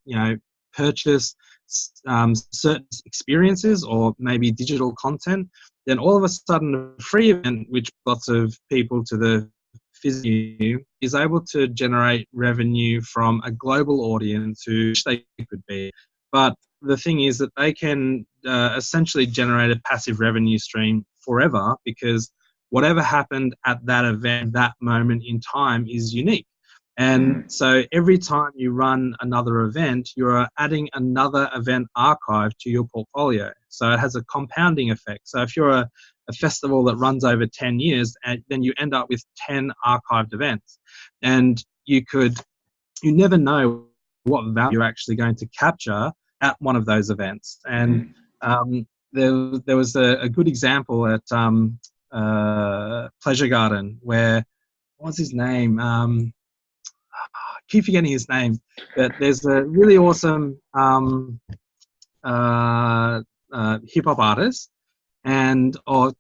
purchase certain experiences or maybe digital content, then all of a sudden a free event which lots of people to the physical is able to generate revenue from a global audience who they could be. But the thing is that they can essentially generate a passive revenue stream forever, because whatever happened at that event, that moment in time, is unique. And so every time you run another event, you're adding another event archive to your portfolio. So it has a compounding effect. So if you're a festival that runs over 10 years, and then you end up with 10 archived events. And you never know what value you're actually going to capture at one of those events. And there was a good example at Pleasure Garden where, what was his name? I keep forgetting his name, but there's a really awesome hip hop artist, or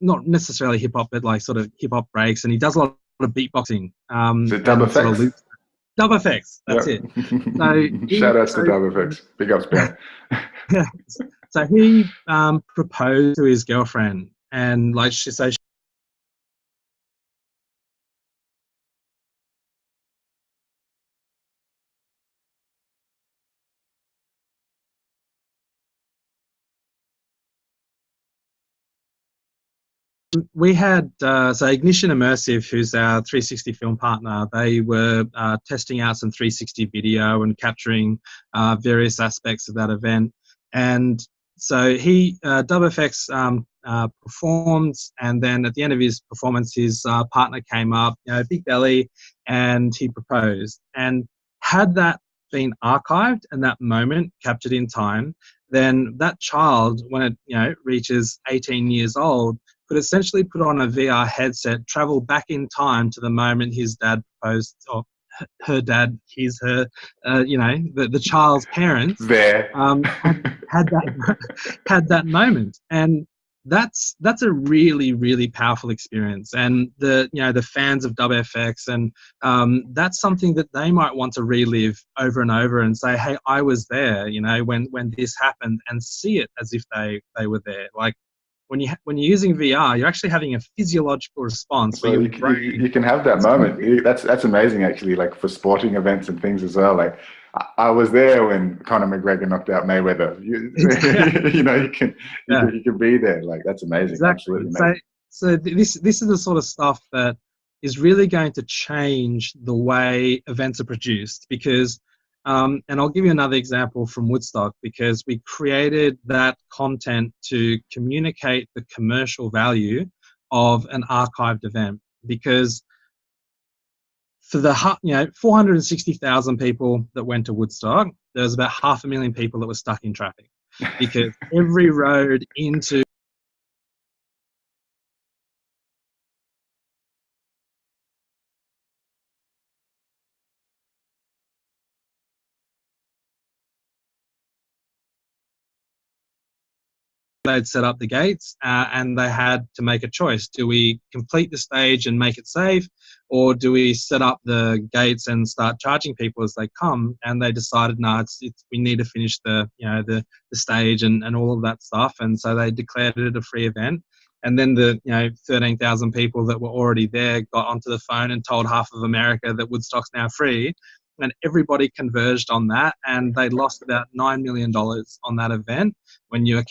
not necessarily hip hop, but like sort of hip hop breaks, and he does a lot of beatboxing. Is it Dub and sort of Effects? loops. Dub Effects, that's it. So shout outs to Dub Effects. Big ups, man. So he proposed to his girlfriend, and like she says, we had so Ignition Immersive, who's our 360 film partner. They were testing out some 360 video and capturing various aspects of that event. And so he DubFX performed, and then at the end of his performance, his partner came up, big belly, and he proposed. And had that been archived and that moment captured in time, then that child, when it reaches 18 years old, could essentially put on a VR headset, travel back in time to the moment his dad proposed, or her dad, her, the child's parents there had that moment. And that's a really, really powerful experience. And the fans of DubFX, and that's something that they might want to relive over and over and say, hey, I was there, when this happened, and see it as if they were there. Like, when you're using VR, you're actually having a physiological response. So you can have that moment. That's amazing, actually. Like for sporting events and things as well. Like I was there when Conor McGregor knocked out Mayweather. You can be there. Like that's amazing. Exactly. Absolutely amazing. So this is the sort of stuff that is really going to change the way events are produced, because. And I'll give you another example from Woodstock, because we created that content to communicate the commercial value of an archived event. Because for the 460,000 people that went to Woodstock, there was about 500,000 people that were stuck in traffic, because every road into they'd set up the gates, and they had to make a choice. Do we complete the stage and make it safe, or do we set up the gates and start charging people as they come? And they decided, no, we need to finish the stage and all of that stuff. And so they declared it a free event. And then the 13,000 people that were already there got onto the phone and told half of America that Woodstock's now free. And everybody converged on that, and they lost about $9 million on that event. When you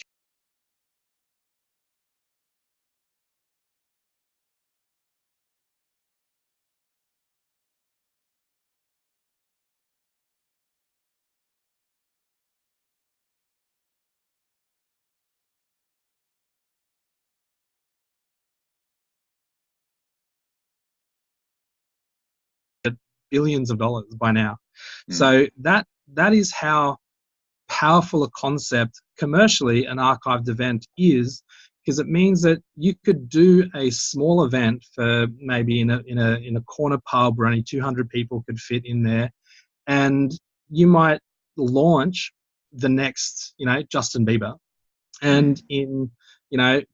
billions of dollars by now. So that is how powerful a concept commercially an archived event is, because it means that you could do a small event for maybe in a corner pub where only 200 people could fit in there, and you might launch the next Justin Bieber, and in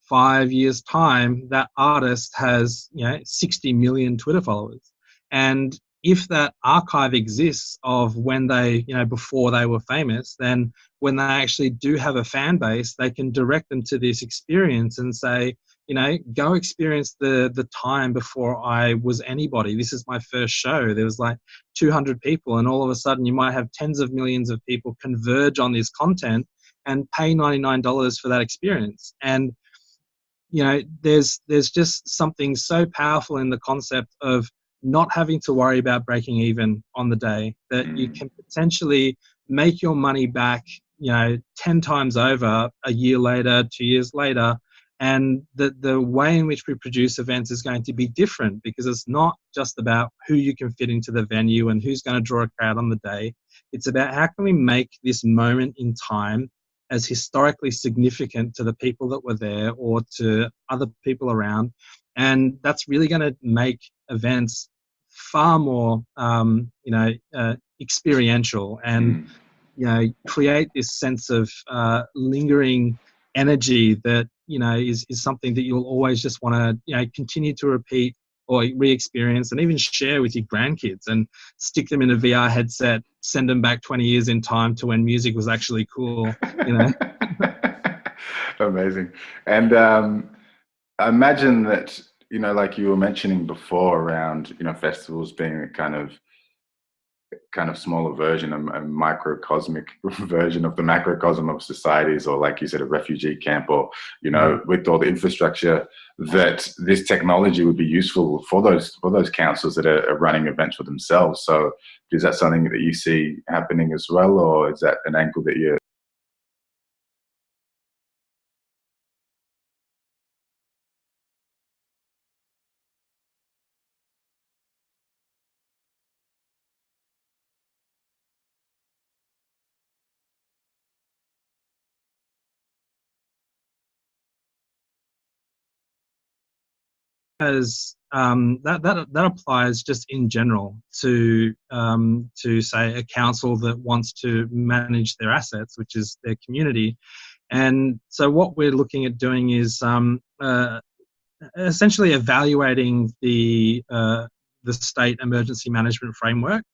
5 years time that artist has 60 million Twitter followers. And if that archive exists of when they before they were famous, then when they actually do have a fan base, they can direct them to this experience and say, go experience the time before I was anybody. This is my first show. There was like 200 people, and all of a sudden you might have tens of millions of people converge on this content and pay $99 for that experience. And there's just something so powerful in the concept of not having to worry about breaking even on the day, that you can potentially make your money back, 10 times over a year later, 2 years later. And the way in which we produce events is going to be different, because it's not just about who you can fit into the venue and who's going to draw a crowd on the day. It's about how can we make this moment in time as historically significant to the people that were there or to other people around. And that's really going to make events far more, experiential, and create this sense of lingering energy that is something that you'll always just want to continue to repeat or re-experience, and even share with your grandkids, and stick them in a VR headset, send them back 20 years in time to when music was actually cool. Amazing. And I imagine that, like you were mentioning before around, festivals being a kind of smaller version, a microcosmic version of the macrocosm of societies, or like you said, a refugee camp, or with all the infrastructure, that this technology would be useful for those councils that are running events for themselves. So is that something that you see happening as well, or is that an angle that you as that applies just in general to say a council that wants to manage their assets, which is their community. And so what we're looking at doing is essentially evaluating the state emergency management framework,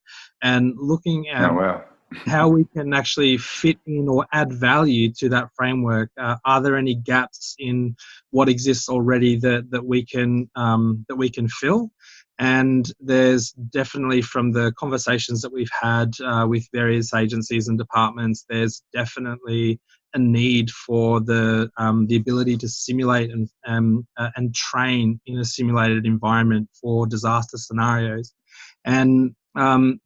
and looking at how we can actually fit in or add value to that framework. Are there any gaps in what exists already that we can fill? And there's definitely, from the conversations that we've had with various agencies and departments, there's definitely a need for the ability to simulate and train in a simulated environment for disaster scenarios. And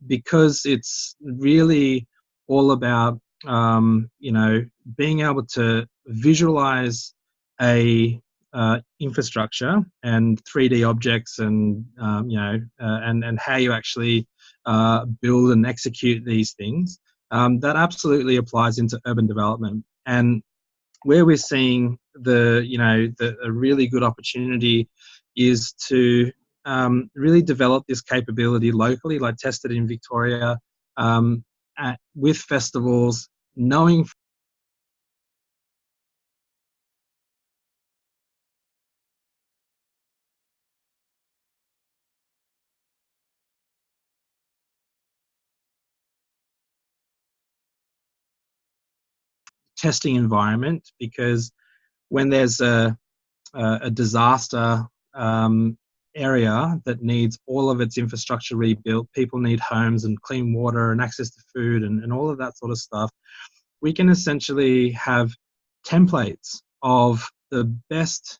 because it's really all about being able to visualize a infrastructure and 3D objects, and and how you actually build and execute these things, that absolutely applies into urban development. And where we're seeing a really good opportunity is to really develop this capability locally, like test it in Victoria, with festivals, knowing testing environment, because when there's a disaster area that needs all of its infrastructure rebuilt, people need homes and clean water and access to food and all of that sort of stuff, we can essentially have templates of the best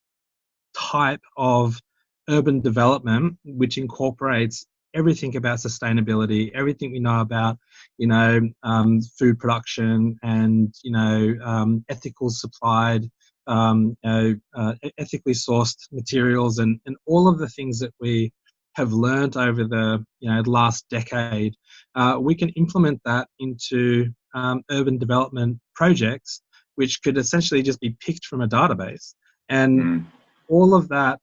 type of urban development, which incorporates everything about sustainability, everything we know about, food production, and ethical supplied, ethically sourced materials, and all of the things that we have learned over the last decade. We can implement that into urban development projects, which could essentially just be picked from a database. And all of that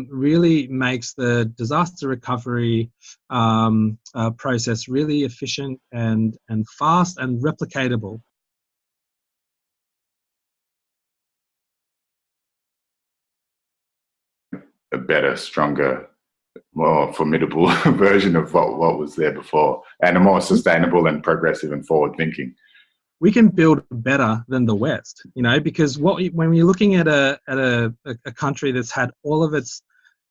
really makes the disaster recovery process really efficient and fast and replicatable. a better, stronger, more formidable version of what was there before, and a more sustainable and progressive and forward thinking? We can build better than the West, because when you're looking at a country that's had all of its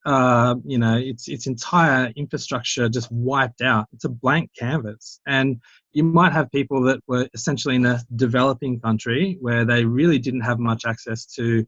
its entire infrastructure just wiped out, it's a blank canvas. And you might have people that were essentially in a developing country where they really didn't have much access to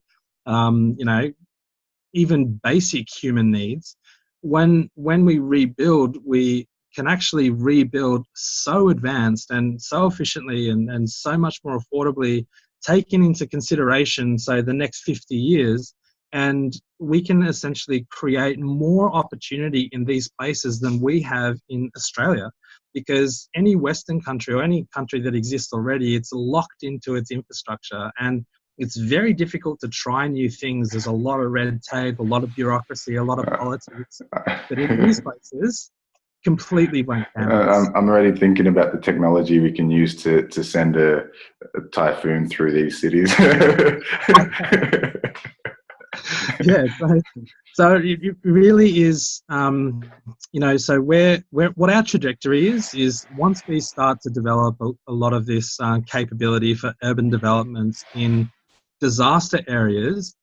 even basic human needs, when we rebuild, we can actually rebuild so advanced and so efficiently and so much more affordably, taking into consideration, say, the next 50 years. And we can essentially create more opportunity in these places than we have in Australia, because any Western country or any country that exists already, it's locked into its infrastructure, and it's very difficult to try new things. There's a lot of red tape, a lot of bureaucracy, a lot of politics. But in these places, completely blank canvas. I'm already thinking about the technology we can use to send a typhoon through these cities. Yeah, so it really is, so what our trajectory is once we start to develop a lot of this capability for urban developments in disaster areas,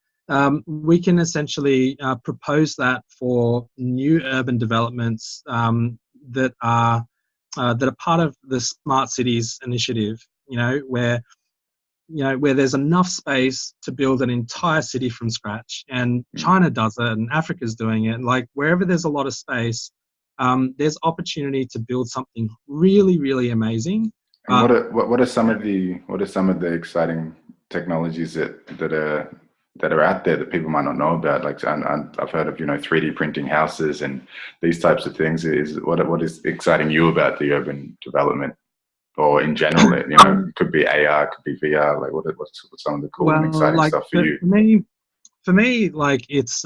we can essentially propose that for new urban developments that are part of the Smart Cities initiative, where there's enough space to build an entire city from scratch. And China does it, and Africa's doing it. Like wherever there's a lot of space, there's opportunity to build something really, really amazing. And what are some of the exciting technologies that are out there that people might not know about? Like I've heard of 3D printing houses and these types of things. What is exciting you about the urban development? Or in general, it could be AR, could be VR. Like, what's some of the cool and exciting stuff for you? For me, like it's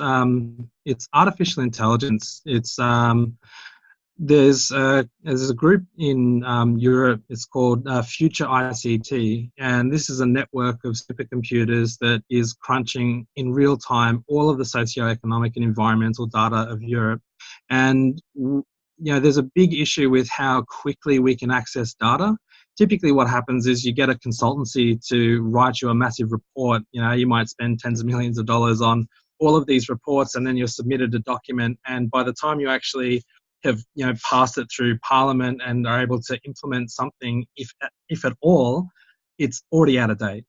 artificial intelligence. There's a group in Europe. It's called Future ICT, and this is a network of supercomputers that is crunching in real time all of the socioeconomic and environmental data of Europe. And there's a big issue with how quickly we can access data. Typically what happens is you get a consultancy to write you a massive report. You might spend tens of millions of dollars on all of these reports, and then you're submitted a document, and by the time you actually have passed it through Parliament and are able to implement something, if at all, it's already out of date.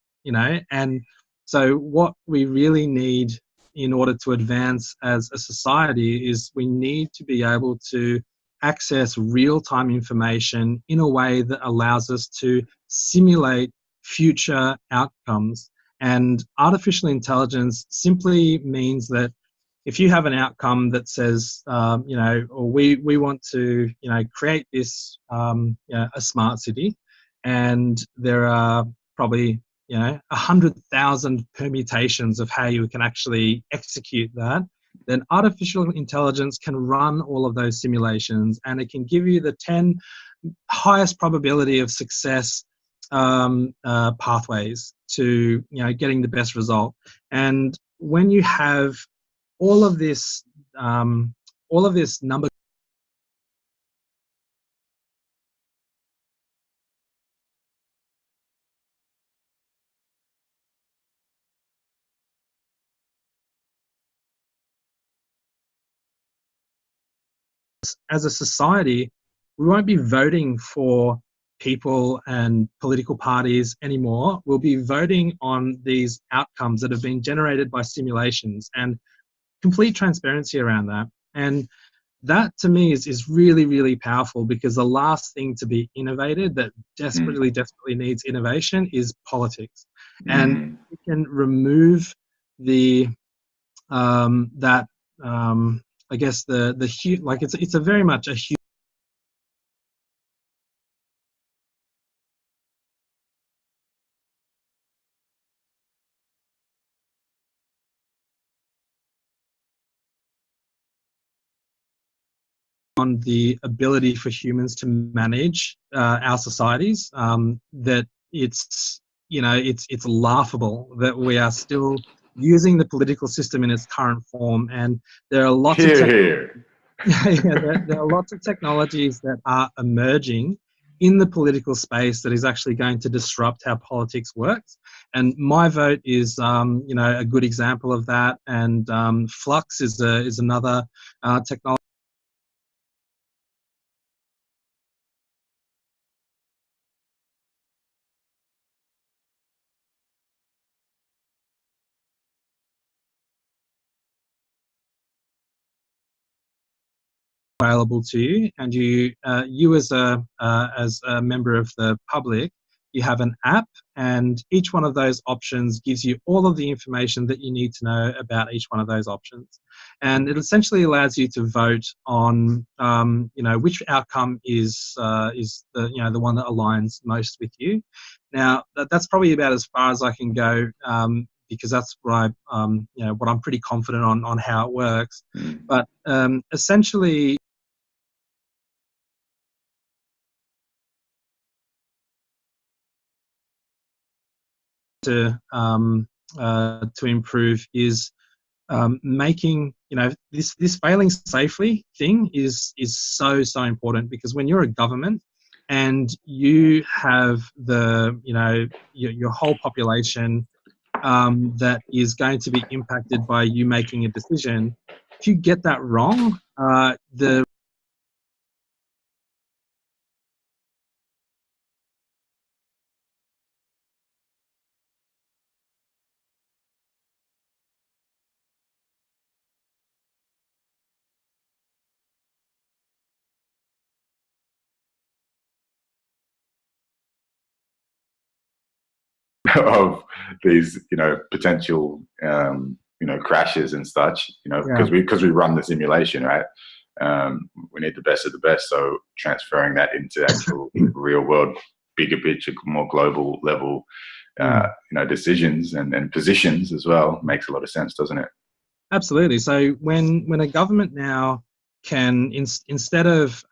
And so what we really need in order to advance as a society is we need to be able to access real-time information in a way that allows us to simulate future outcomes. And artificial intelligence simply means that if you have an outcome that says, or we want to, create this, a smart city, and there are probably, 100,000 permutations of how you can actually execute that, then artificial intelligence can run all of those simulations, and it can give you the 10 highest probability of success pathways to getting the best result. And when you have all of this number as a society, we won't be voting for people and political parties anymore. We'll be voting on these outcomes that have been generated by simulations, and complete transparency around that. And that to me is really, really powerful, because the last thing to be innovated that desperately needs innovation is politics. And we can remove the I guess it's a very much a huge on the ability for humans to manage our societies, that it's laughable that we are still using the political system in its current form. And there are lots of there are lots of technologies that are emerging in the political space that is actually going to disrupt how politics works. And my vote is a good example of that. And Flux is another technology. available to you, and you as a member of the public, you have an app, and each one of those options gives you all of the information that you need to know about each one of those options. And it essentially allows you to vote on, which outcome is the one that aligns most with you. Now, that's probably about as far as I can go, because that's what what I'm pretty confident on how it works. But essentially, to improve is making this failing safely thing is so important, because when you're a government and you have your whole population that is going to be impacted by you making a decision, if you get that wrong, the of these, potential, crashes and such, because we run the simulation, right? We need the best of the best. So transferring that into actual real world, bigger picture, more global level, decisions and positions as well makes a lot of sense, doesn't it? Absolutely. So when a government now can, instead of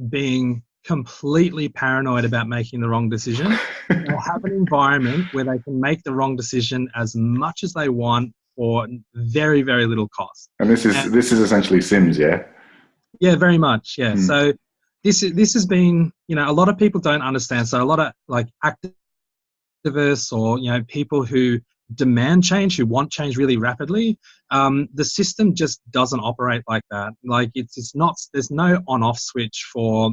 being completely paranoid about making the wrong decision, they'll have an environment where they can make the wrong decision as much as they want for very, very little cost. And this is essentially Sims, yeah? Yeah, very much. Yeah. So this has been, a lot of people don't understand. So a lot of activists or people who demand change, who want change really rapidly, the system just doesn't operate like that. Like it's not, there's no on-off switch for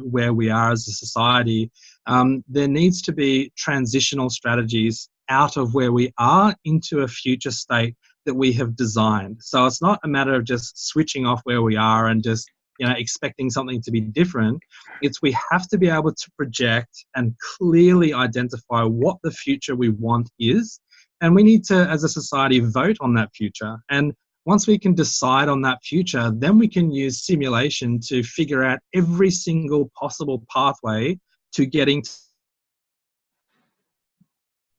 where we are as a society. There needs to be transitional strategies out of where we are into a future state that we have designed. So it's not a matter of just switching off where we are and just expecting something to be different. It's we have to be able to project and clearly identify what the future we want is. And we need to, as a society, vote on that future. And once we can decide on that future, then we can use simulation to figure out every single possible pathway to getting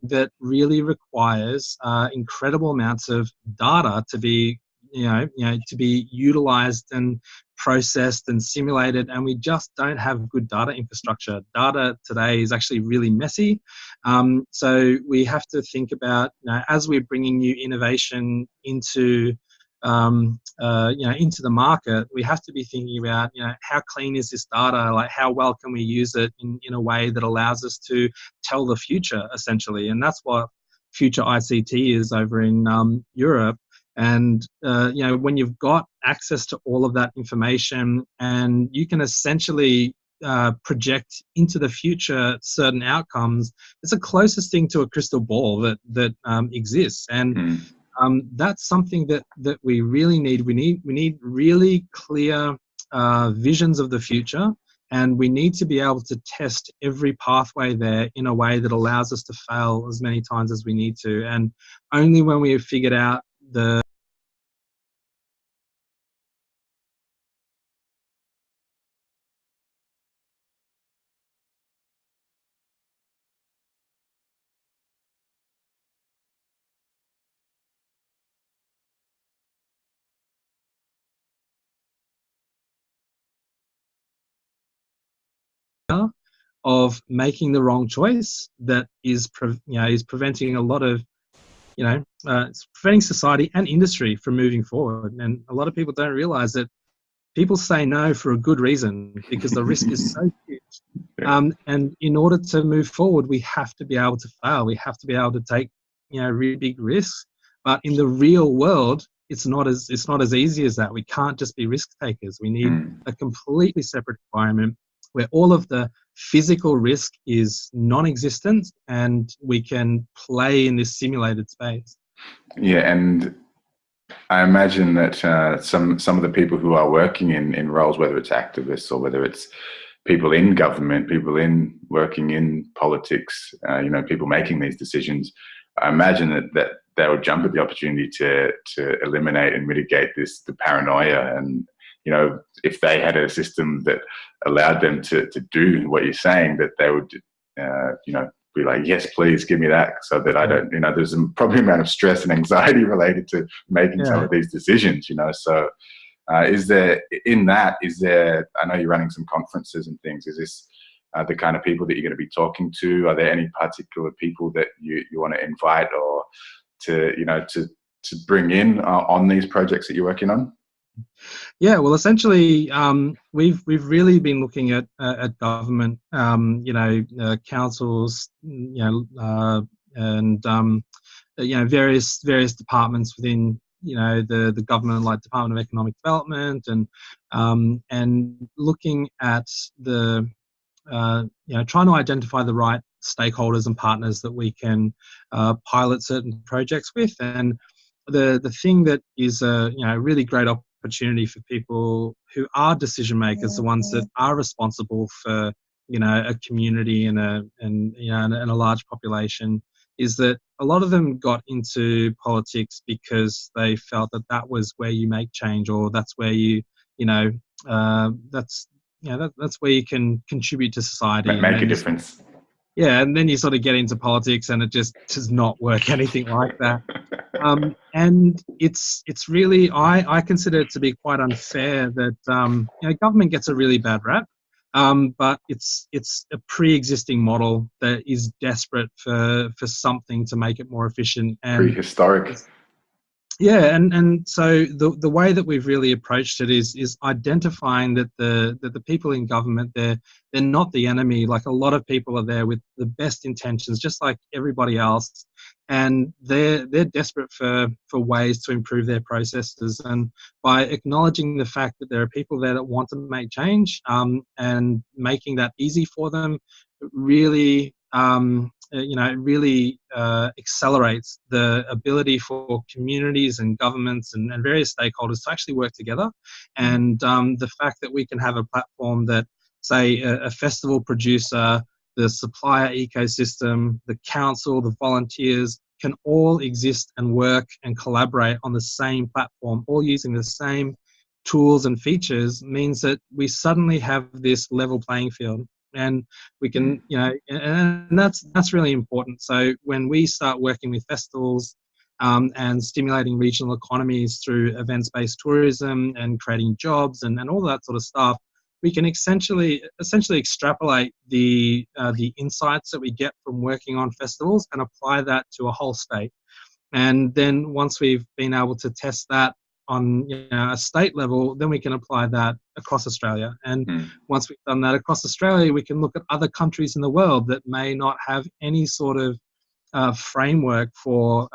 that really requires incredible amounts of data to be to be utilized and processed and simulated, and we just don't have good data infrastructure. Data today is actually really messy, so we have to think about, as we're bringing new innovation into into the market, we have to be thinking about, how clean is this data? Like, how well can we use it in a way that allows us to tell the future, essentially? And that's what Future ICT is over in Europe. And, when you've got access to all of that information and you can essentially project into the future certain outcomes, it's the closest thing to a crystal ball that exists. And that's something that we really need. We need really clear visions of the future, and we need to be able to test every pathway there in a way that allows us to fail as many times as we need to. And only when we have figured out the of making the wrong choice that is preventing a lot of it's preventing society and industry from moving forward. And a lot of people don't realize that people say no for a good reason, because the risk is so huge. And in order to move forward, we have to be able to fail. We have to be able to take really big risks. But in the real world, it's not as easy as that. We can't just be risk takers. We need a completely separate environment where all of the physical risk is non-existent and we can play in this simulated space. Yeah, and I imagine that some of the people who are working in roles, whether it's activists or whether it's people in government, people in working in politics, people making these decisions, I imagine that they would jump at the opportunity to eliminate and mitigate the paranoia. And if they had a system that allowed them to do what you're saying, that they would be like, yes, please give me that, so that I don't, there's probably an amount of stress and anxiety related to making some of these decisions, so is there, I know you're running some conferences and things, is this the kind of people that you're going to be talking to? Are there any particular people that you want to invite or to bring in on these projects that you're working on? Yeah, well, essentially, we've really been looking at government, councils, and various departments within the government, like Department of Economic Development, and looking at the trying to identify the right stakeholders and partners that we can pilot certain projects with. And the thing that is a really great opportunity for people who are decision makers, the ones that are responsible for a community and a large population, is that a lot of them got into politics because they felt that was where you make change, or that's where that's where you can contribute to society, Make a difference. And then you sort of get into politics, and it just does not work anything like that. And it's really, I consider it to be quite unfair that government gets a really bad rap, but it's a pre-existing model that is desperate for something to make it more efficient and prehistoric. Yeah, and so the way that we've really approached it is identifying that the people in government, they're not the enemy. Like, a lot of people are there with the best intentions, just like everybody else, and they're desperate for ways to improve their processes. And by acknowledging the fact that there are people there that want to make change, and making that easy for them, really it really accelerates the ability for communities and governments and various stakeholders to actually work together. And the fact that we can have a platform that, say, a festival producer, the supplier ecosystem, the council, the volunteers, can all exist and work and collaborate on the same platform, all using the same tools and features, means that we suddenly have this level playing field. And we can, and that's really important. So when we start working with festivals and stimulating regional economies through events-based tourism and creating jobs and all that sort of stuff, we can essentially extrapolate the insights that we get from working on festivals and apply that to a whole state. And then once we've been able to test that on a state level, then we can apply that across Australia. And once we've done that across Australia, we can look at other countries in the world that may not have any sort of framework for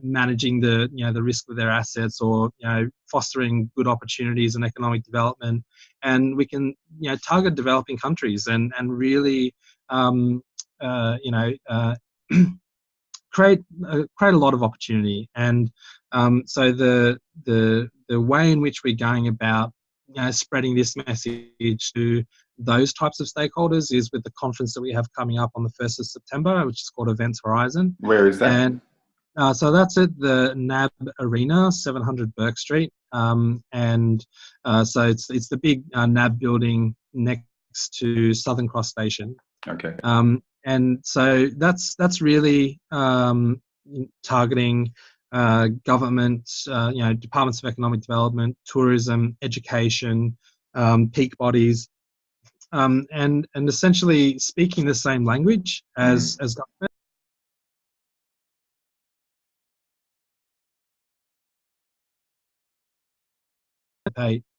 managing the risk of their assets, or fostering good opportunities and economic development. And we can target developing countries and really create a lot of opportunity. And so the way in which we're going about spreading this message to those types of stakeholders is with the conference that we have coming up on the 1st of September, which is called Events Horizon. Where is that? And so that's at the NAB Arena, 700 Burke Street. So it's the big NAB building next to Southern Cross Station. Okay. And so that's really targeting government, departments of economic development, tourism, education, peak bodies, and essentially speaking the same language as government.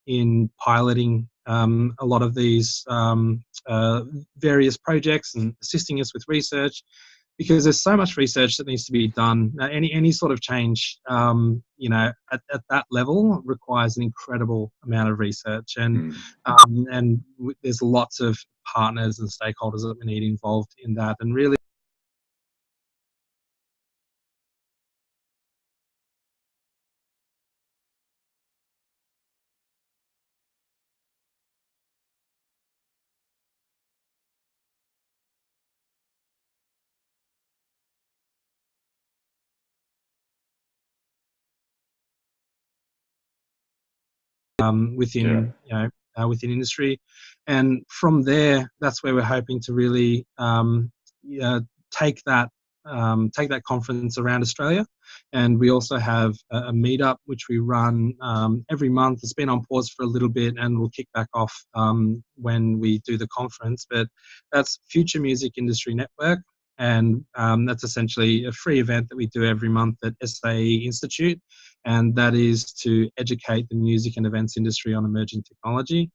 In piloting a lot of these various projects and assisting us with research, because there's so much research that needs to be done. Any sort of change, at that level requires an incredible amount of research, and there's lots of partners and stakeholders that we need involved in that, and really within within industry, and from there, that's where we're hoping to really take that conference around Australia. And we also have a meetup which we run every month. It's been on pause for a little bit, and we'll kick back off when we do the conference. But that's Future Music Industry Network, and that's essentially a free event that we do every month at SAE Institute, and that is to educate the music and events industry on emerging technology.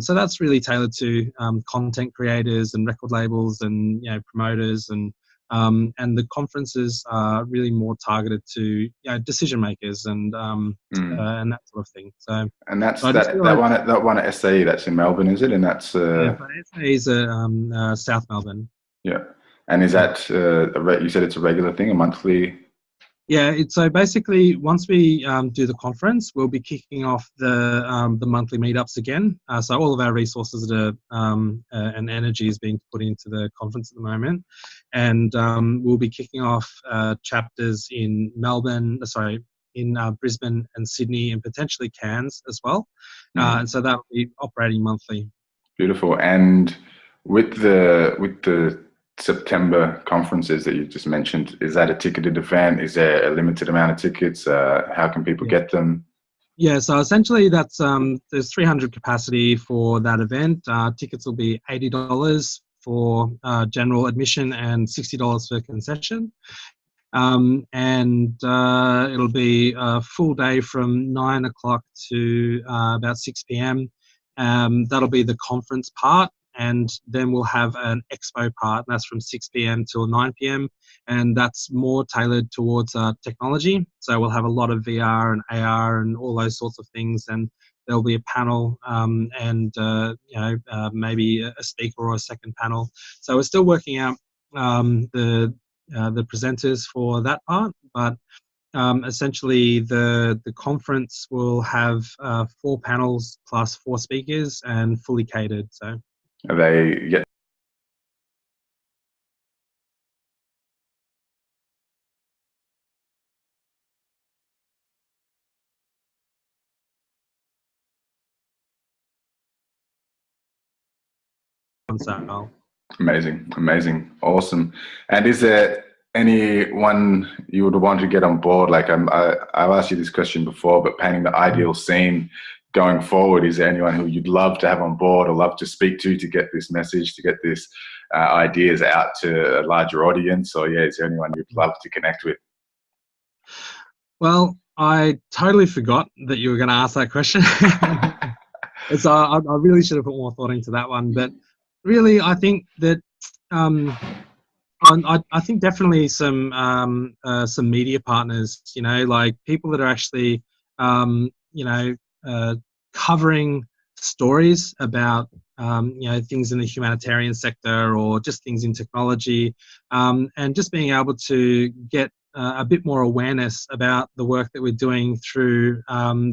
So that's really tailored to content creators and record labels and promoters, and the conferences are really more targeted to decision makers and that sort of thing. So, and that's that one at SAE, that's in Melbourne, is it? And that's SAE is South Melbourne. Yeah, and is that you said it's a regular thing, a monthly? Yeah, so basically, once we do the conference, we'll be kicking off the monthly meetups again. So all of our resources and energy is being put into the conference at the moment, and we'll be kicking off chapters in Brisbane and Sydney, and potentially Cairns as well. And so that'll be operating monthly. Beautiful. And with the September conferences that you just mentioned, is that a ticketed event? Is there a limited amount of tickets? How can people get them? Yeah, so essentially that's there's 300 capacity for that event. Tickets will be $80 for general admission and $60 for concession. And it'll be a full day from 9 o'clock to about 6 p.m. That'll be the conference part. And then we'll have an expo part, and that's from 6 p.m. till 9 p.m. And that's more tailored towards technology. So we'll have a lot of VR and AR and all those sorts of things. And there'll be a panel and maybe a speaker or a second panel. So we're still working out the presenters for that part, but essentially the conference will have 4 panels plus 4 speakers and fully catered. So. Are they Amazing, awesome. And is there anyone you would want to get on board? Like I've asked you this question before, but painting the ideal scene going forward, is there anyone who you'd love to have on board or love to speak to get this message, to get this ideas out to a larger audience? Or is there anyone you'd love to connect with? Well, I totally forgot that you were going to ask that question. So I really should have put more thought into that one. But really, I think that I think definitely some media partners, like people that are actually covering stories about things in the humanitarian sector or just things in technology, and just being able to get a bit more awareness about the work that we're doing through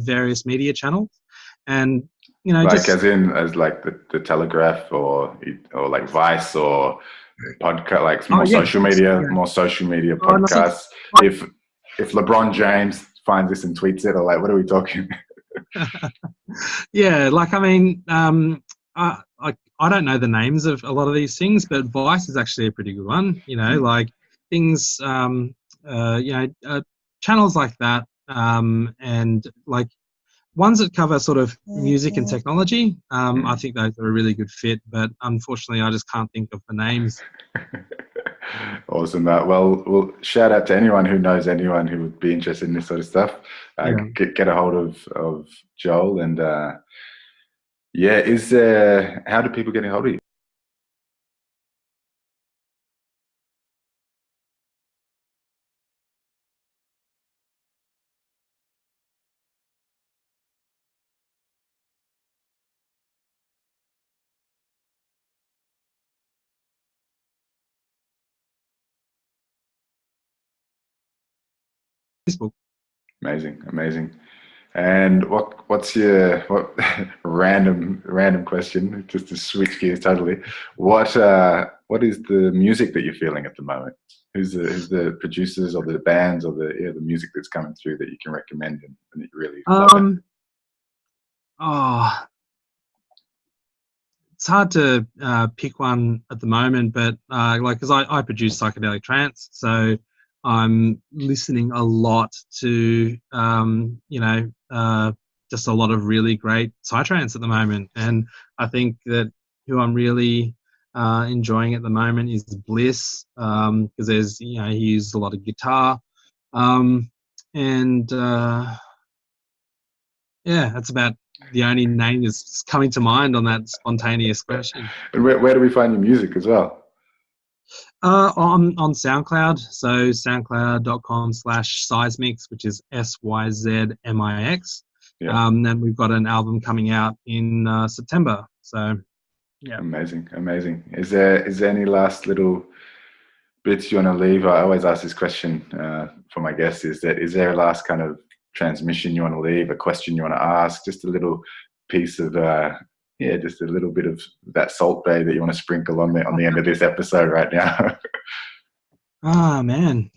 various media channels. And like as like the Telegraph or like Vice or podcast, like more social media podcasts. If LeBron James finds this and tweets it, or like, what are we talking? Yeah, like, I mean, I don't know the names of a lot of these things, but Vice is actually a pretty good one. Like things, channels like that, and like ones that cover sort of music and technology. I think those are a really good fit, but unfortunately, I just can't think of the names. Awesome. Well, shout out to anyone who knows anyone who would be interested in this sort of stuff. Get a hold of Joel, and how do people get a hold of you? Facebook. Amazing. And what's your random question, just to switch gears totally? What is the music that you're feeling at the moment? Who's the producers or the bands or the music that's coming through that you can recommend and that you really love? Oh, it's hard to pick one at the moment, but like, because I produce psychedelic trance, so I'm listening a lot to, just a lot of really great psytrance at the moment. And I think that who I'm really enjoying at the moment is Bliss, because there's, he uses a lot of guitar. And yeah, that's about the only name that's coming to mind on that spontaneous question. And where do we find your music as well? On SoundCloud, so soundcloud.com/Seismix, which is SYZMIX. Yeah. And we've got an album coming out in September. So, yeah. Amazing, amazing. Is there any last little bits you want to leave? I always ask this question for my guests: is there a last kind of transmission you want to leave, a question you want to ask, just a little piece of just a little bit of that Salt Bay that you want to sprinkle on the end of this episode right now? Ah, man.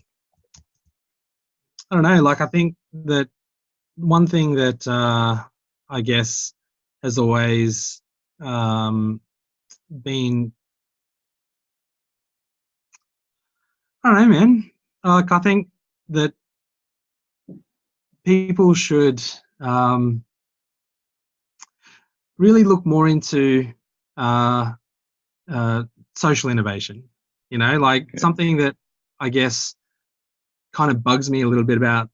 I don't know. Like, I think that one thing that I guess has always been, I don't know, man. Like, I think that people should really look more into social innovation. Like, something that I guess kind of bugs me a little bit about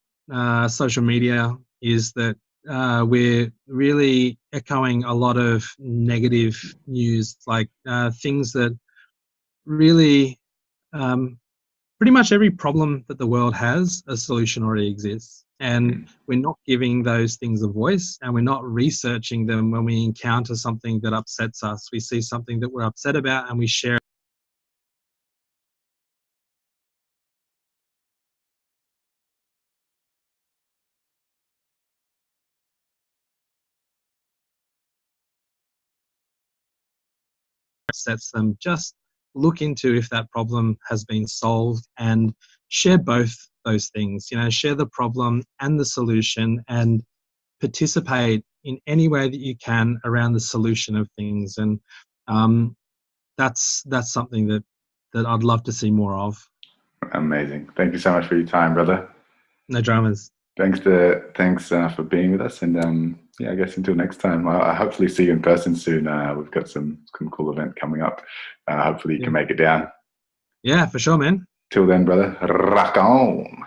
social media is that we're really echoing a lot of negative news, like things that really, pretty much every problem that the world has, a solution already exists. And we're not giving those things a voice, and we're not researching them when we encounter something that upsets us. We see something that we're upset about and we share upsets them. Just look into if that problem has been solved and share both those things. Share the problem and the solution, and participate in any way that you can around the solution of things. And that's something that I'd love to see more of. Amazing. Thank you so much for your time, brother. No dramas. Thanks for being with us, and I guess until next time, I hopefully see you in person soon. We've got some cool event coming up. Hopefully you can make it down. Yeah, for sure, man. Till then, brother, rock on.